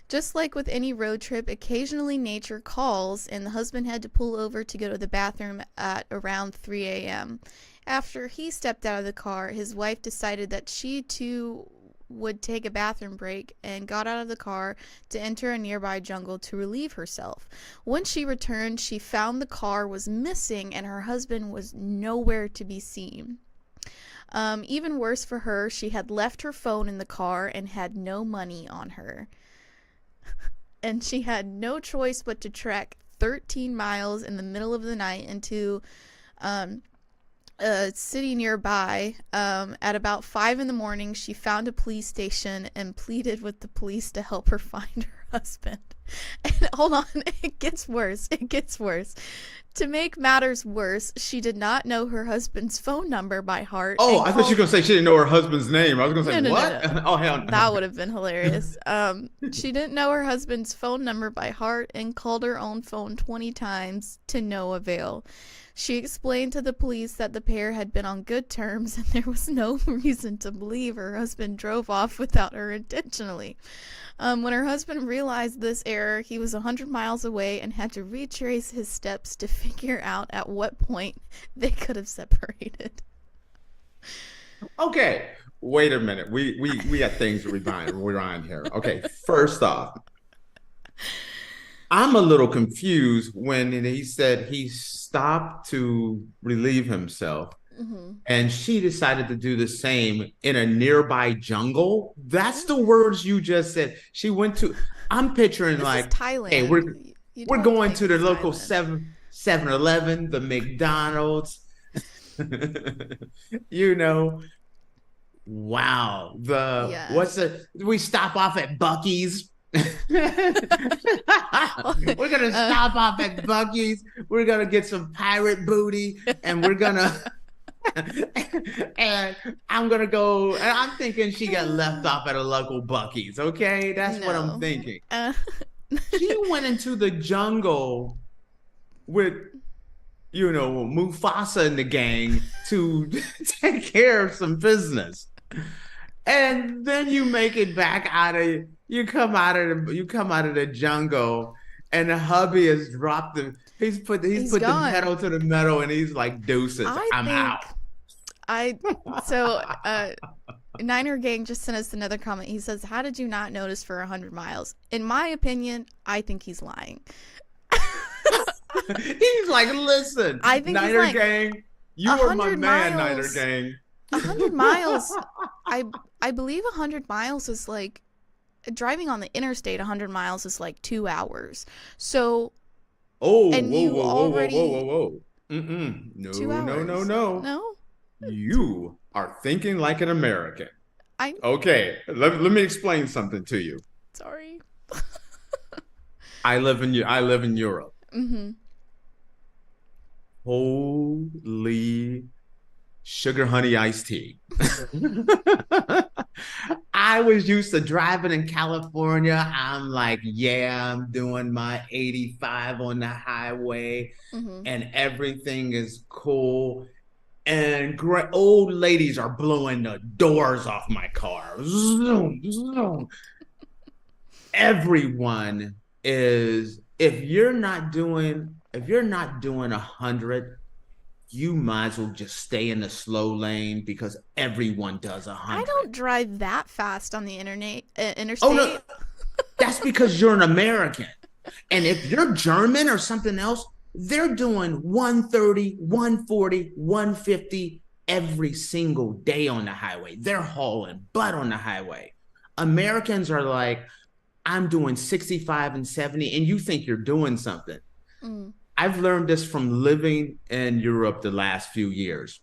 Just like with any road trip, occasionally nature calls, and the husband had to pull over to go to the bathroom at around 3 a.m. After he stepped out of the car, his wife decided that she too would take a bathroom break and got out of the car to enter a nearby jungle to relieve herself. When she returned, she found the car was missing and her husband was nowhere to be seen. Even worse for her, she had left her phone in the car and had no money on her. And she had no choice but to trek 13 miles in the middle of the night into a city nearby. At about 5 in the morning, she found a police station and pleaded with the police to help her find her husband. And hold on, it gets worse. To make matters worse, she did not know her husband's phone number by heart. Oh, I thought you were going to say she didn't know her husband's name. I was going to say, No. what? Oh, hell no. That would have been hilarious. She didn't know her husband's phone number by heart and called her own phone 20 times to no avail. She explained to the police that the pair had been on good terms and there was no reason to believe her husband drove off without her intentionally. When her husband realized this error, he was 100 miles away and had to retrace his steps to figure out at what point they could have separated. Okay, wait a minute. We got things to rewind here. Okay, first off, I'm a little confused when he said he stopped to relieve himself. Mm-hmm. And she decided to do the same in a nearby jungle. That's the words you just said. She went to, I'm picturing this like, Thailand. Hey, we're going to the local 7-Eleven, the McDonald's, wow. We stop off at Buc-ee's. We're gonna stop off at Buc-ee's. We're gonna get some pirate booty, and we're gonna and I'm gonna go. And I'm thinking she got left off at a local Buc-ee's. Okay, that's what I'm thinking. She went into the jungle with Mufasa and the gang to take care of some business, and then you make it back out of. You come out of the jungle, and the hubby has dropped the. He's put the pedal to the metal, and he's like, "Deuces, I'm out." Niner Gang just sent us another comment. He says, "How did you not notice for 100 miles?" In my opinion, I think he's lying. He's like, "Listen, I think Niner Gang, you are my man, Niner Gang." 100 miles. I believe 100 miles is like. Driving on the interstate 100 miles is like 2 hours. So whoa. No. 2 hours. No. You are thinking like an American. Okay, let me explain something to you. Sorry. I live in Europe. Mm-hmm. Holy sugar honey iced tea. I was used to driving in California. I'm like, yeah, I'm doing my 85 on the highway, and everything is cool. And great old ladies are blowing the doors off my car. Zoom, zoom. Everyone is. If you're not doing 100. You might as well just stay in the slow lane because everyone does 100. I don't drive that fast on the interstate. Oh, no. That's because you're an American. And if you're German or something else, they're doing 130, 140, 150 every single day on the highway. They're hauling butt on the highway. Americans are like, I'm doing 65 and 70, and you think you're doing something. I've learned this from living in Europe the last few years.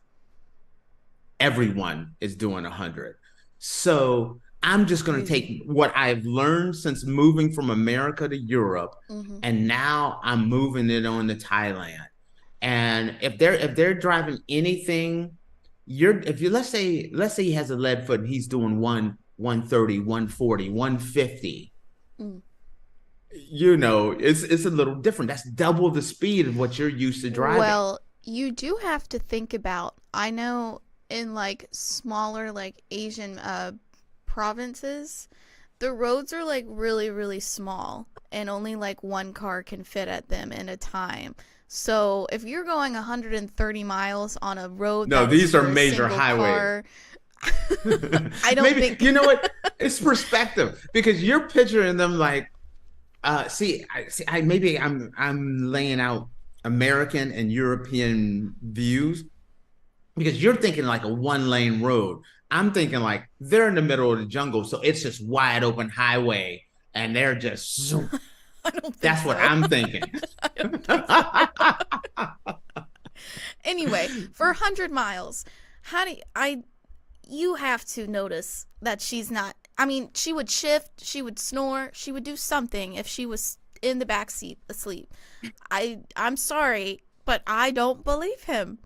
Everyone is doing 100. So I'm just going to take what I've learned since moving from America to Europe, and now I'm moving it on to Thailand. And if they're driving anything, let's say he has a lead foot and he's doing 130, 140, 150. It's a little different. That's double the speed of what you're used to driving. Well, you do have to think about, I know in like smaller like Asian provinces, the roads are like really, really small and only like one car can fit at them in a time. So if you're going 130 miles on a road, no, these are major highways. I don't think. You know what? It's perspective, because you're picturing them like, maybe I'm laying out American and European views, because you're thinking like a 1-lane road. I'm thinking like they're in the middle of the jungle, so it's just wide open highway, and they're just zoom. That's what I'm thinking. Anyway, for 100 miles, you have to notice that she's not. I mean, she would shift, she would snore, she would do something if she was in the back seat asleep. I'm sorry, but I don't believe him.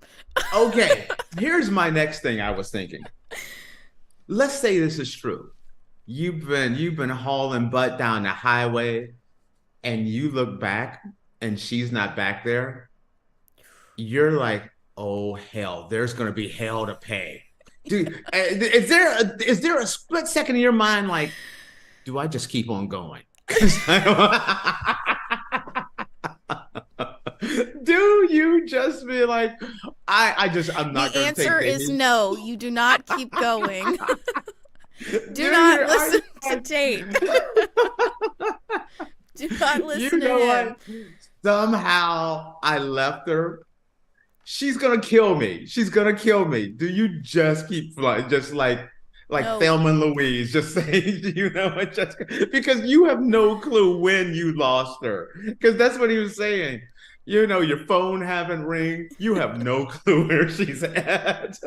Okay, here's my next thing I was thinking. Let's say this is true. You've been hauling butt down the highway, and you look back and she's not back there. You're like, oh hell, there's gonna be hell to pay. Dude, is there a split second in your mind like, do I just keep on going? Do you just be like, I'm not the going to take answer is no, you do not keep going. Do not listen to Tate. Do not listen to him. What? Somehow I left her. She's gonna kill me. She's gonna kill me. Do you just keep flying, just like no. Thelma and Louise, just say, just because you have no clue when you lost her. Because that's what he was saying. Your phone haven't ring. You have no clue where she's at.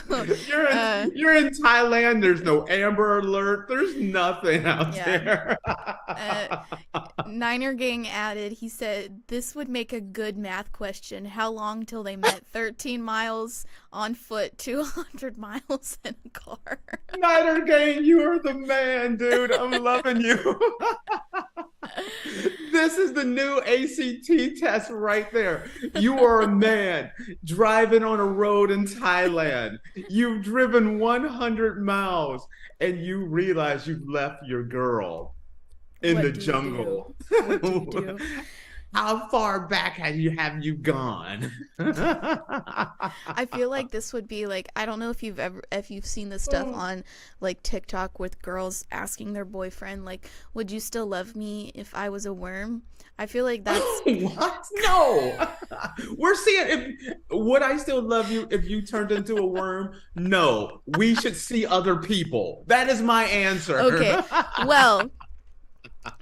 You're in Thailand. There's no Amber Alert. There's nothing out there. Niner Gang added, he said, this would make a good math question. How long till they met? 13 miles on foot, 200 miles in a car. Niner Gang, you are the man, dude. I'm loving you. This is the new ACT test right there. You are a man driving on a road in Thailand. You've driven 100 miles and you realize you've left your girl in the jungle. What do you do? How far back have you gone? I feel like this would be like, I don't know if you've seen this stuff on like TikTok with girls asking their boyfriend like, would you still love me if I was a worm? I feel like that's what? No. We're seeing would I still love you if you turned into a worm? No. We should see other people. That is my answer. Okay. Well,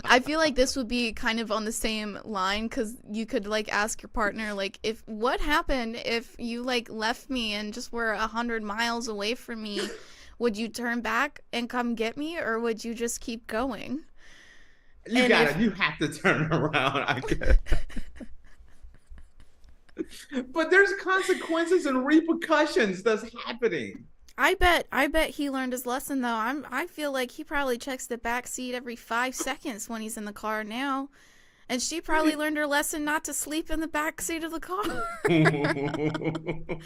I feel like this would be kind of on the same line, because you could like ask your partner like, what happened if you like left me and just were 100 miles away from me? Would you turn back and come get me, or would you just keep going? You have to turn around, I guess. But there's consequences and repercussions that's happening. I bet he learned his lesson though. I feel like he probably checks the back seat every 5 seconds when he's in the car now. And she probably learned her lesson not to sleep in the back seat of the car. The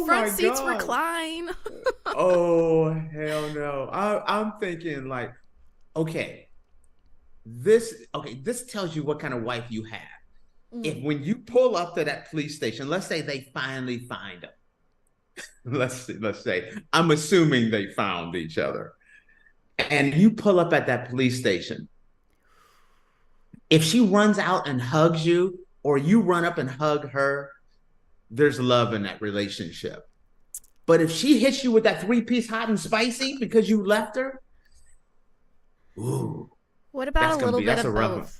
front seats recline. Oh hell no. I'm thinking like, okay, this tells you what kind of wife you have. If when you pull up to that police station, let's say they finally find him. Let's say I'm assuming they found each other, and you pull up at that police station. If she runs out and hugs you, or you run up and hug her, there's love in that relationship. But if she hits you with that 3-piece hot and spicy because you left her, ooh. What about a little bit of both?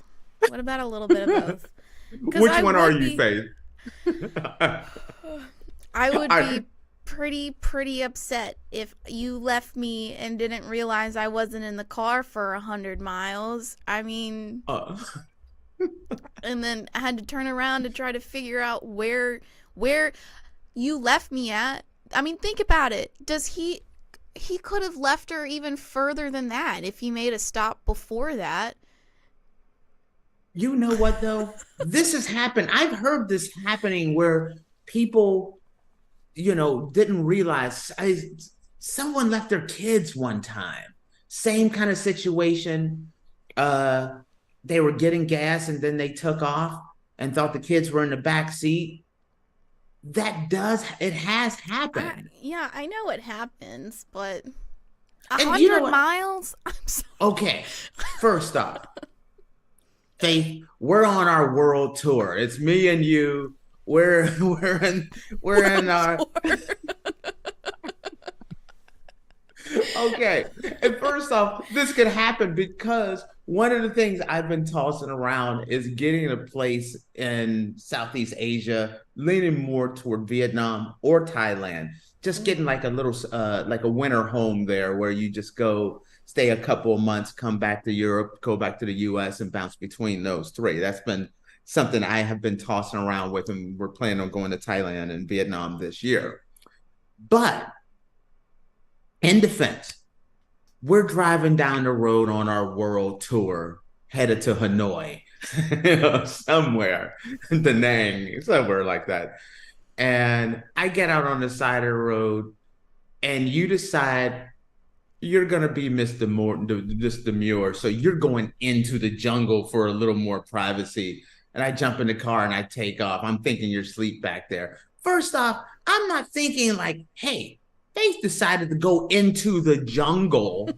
What about a little bit of both? Which one are you, Faith? I would be pretty upset if you left me and didn't realize I wasn't in the car for 100 miles. I mean, and then I had to turn around to try to figure out where you left me at. I mean, think about it. He could have left her even further than that if he made a stop before that. You know what, though? This has happened. I've heard this happening where people, didn't realize. Someone left their kids one time. Same kind of situation. They were getting gas and then they took off and thought the kids were in the back seat. It has happened. I know it happens, but 100 miles? I'm sorry. Okay, first off, Faith, we're on our world tour. It's me and you. We're in our Okay. And first off, this could happen because one of the things I've been tossing around is getting a place in Southeast Asia, leaning more toward Vietnam or Thailand, just getting like a little, like a winter home there where you just go stay a couple of months, come back to Europe, go back to the US and bounce between those three. That's been something I have been tossing around with, and we're planning on going to Thailand and Vietnam this year. But in defense, we're driving down the road on our world tour, headed to Hanoi, somewhere, Da Nang, somewhere like that. And I get out on the side of the road, and you decide you're going to be Mr. Demure. So you're going into the jungle for a little more privacy. And I jump in the car and I take off. I'm thinking you're asleep back there. First off, I'm not thinking like, hey, Faith decided to go into the jungle.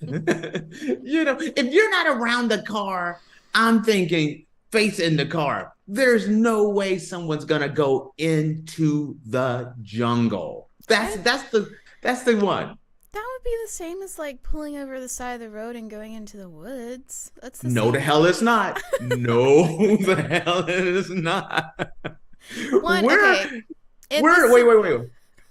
If you're not around the car, I'm thinking Faith's in the car. There's no way someone's gonna go into the jungle. That's the one. That would be the same as like pulling over the side of the road and going into the woods. That's the no, same. the hell it's not. No, the hell it is not. Wait.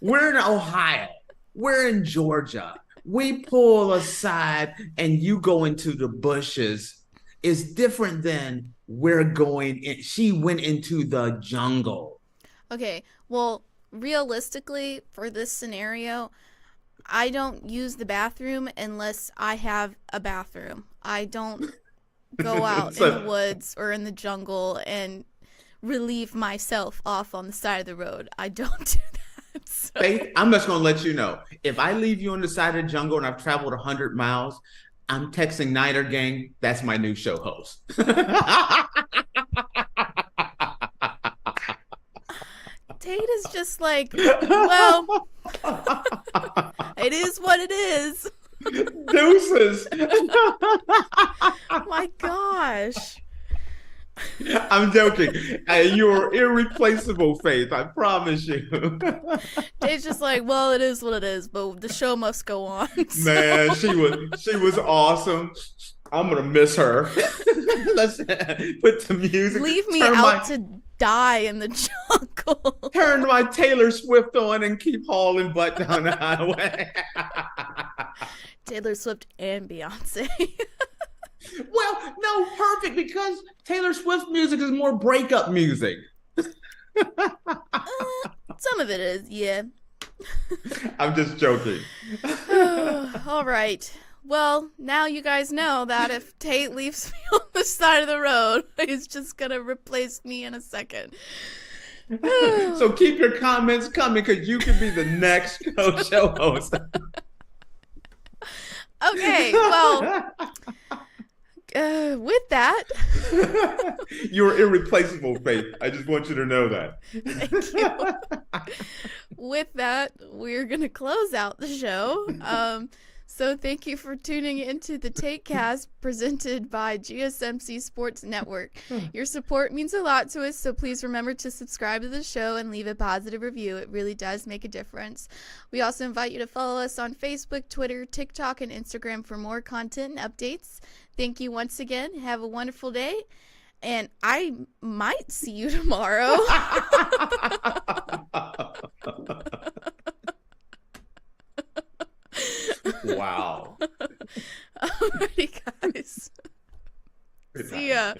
We're in Ohio. We're in Georgia. We pull aside and you go into the bushes. It's different than we're going in. She went into the jungle. Okay, well, realistically, for this scenario, I don't use the bathroom unless I have a bathroom. I don't go out in the woods or in the jungle and relieve myself off on the side of the road. I don't do that. So. Faith, I'm just going to let you know. If I leave you on the side of the jungle and I've traveled 100 miles, I'm texting Niner Gang. That's my new show host. Tate is just like, well, it is what it is. Deuces. My gosh. I'm joking. You're irreplaceable, Faith. I promise you. Tate's just like, well, it is what it is, but the show must go on. So. Man, she was awesome. I'm gonna miss her. Let's put the music. Leave me out to die in the jungle. Turn my Taylor Swift on and keep hauling butt down the highway. Taylor Swift and Beyonce. Well, no, perfect, because Taylor Swift music is more breakup music. Some of it is, yeah. I'm just joking. All right. Well, now you guys know that if Tate leaves me on the side of the road, he's just going to replace me in a second. So keep your comments coming, because you could be the next show host. Okay, well... with that, you're irreplaceable, Faith. I just want you to know that. Thank you. With that, we're gonna close out the show. So thank you for tuning into the Tatecast presented by GSMC Sports Network. Your support means a lot to us, so please remember to subscribe to the show and leave a positive review. It really does make a difference. We also invite you to follow us on Facebook, Twitter, TikTok, and Instagram for more content and updates. Thank you once again. Have a wonderful day, And I might see you tomorrow. Wow. Alrighty, guys. See ya.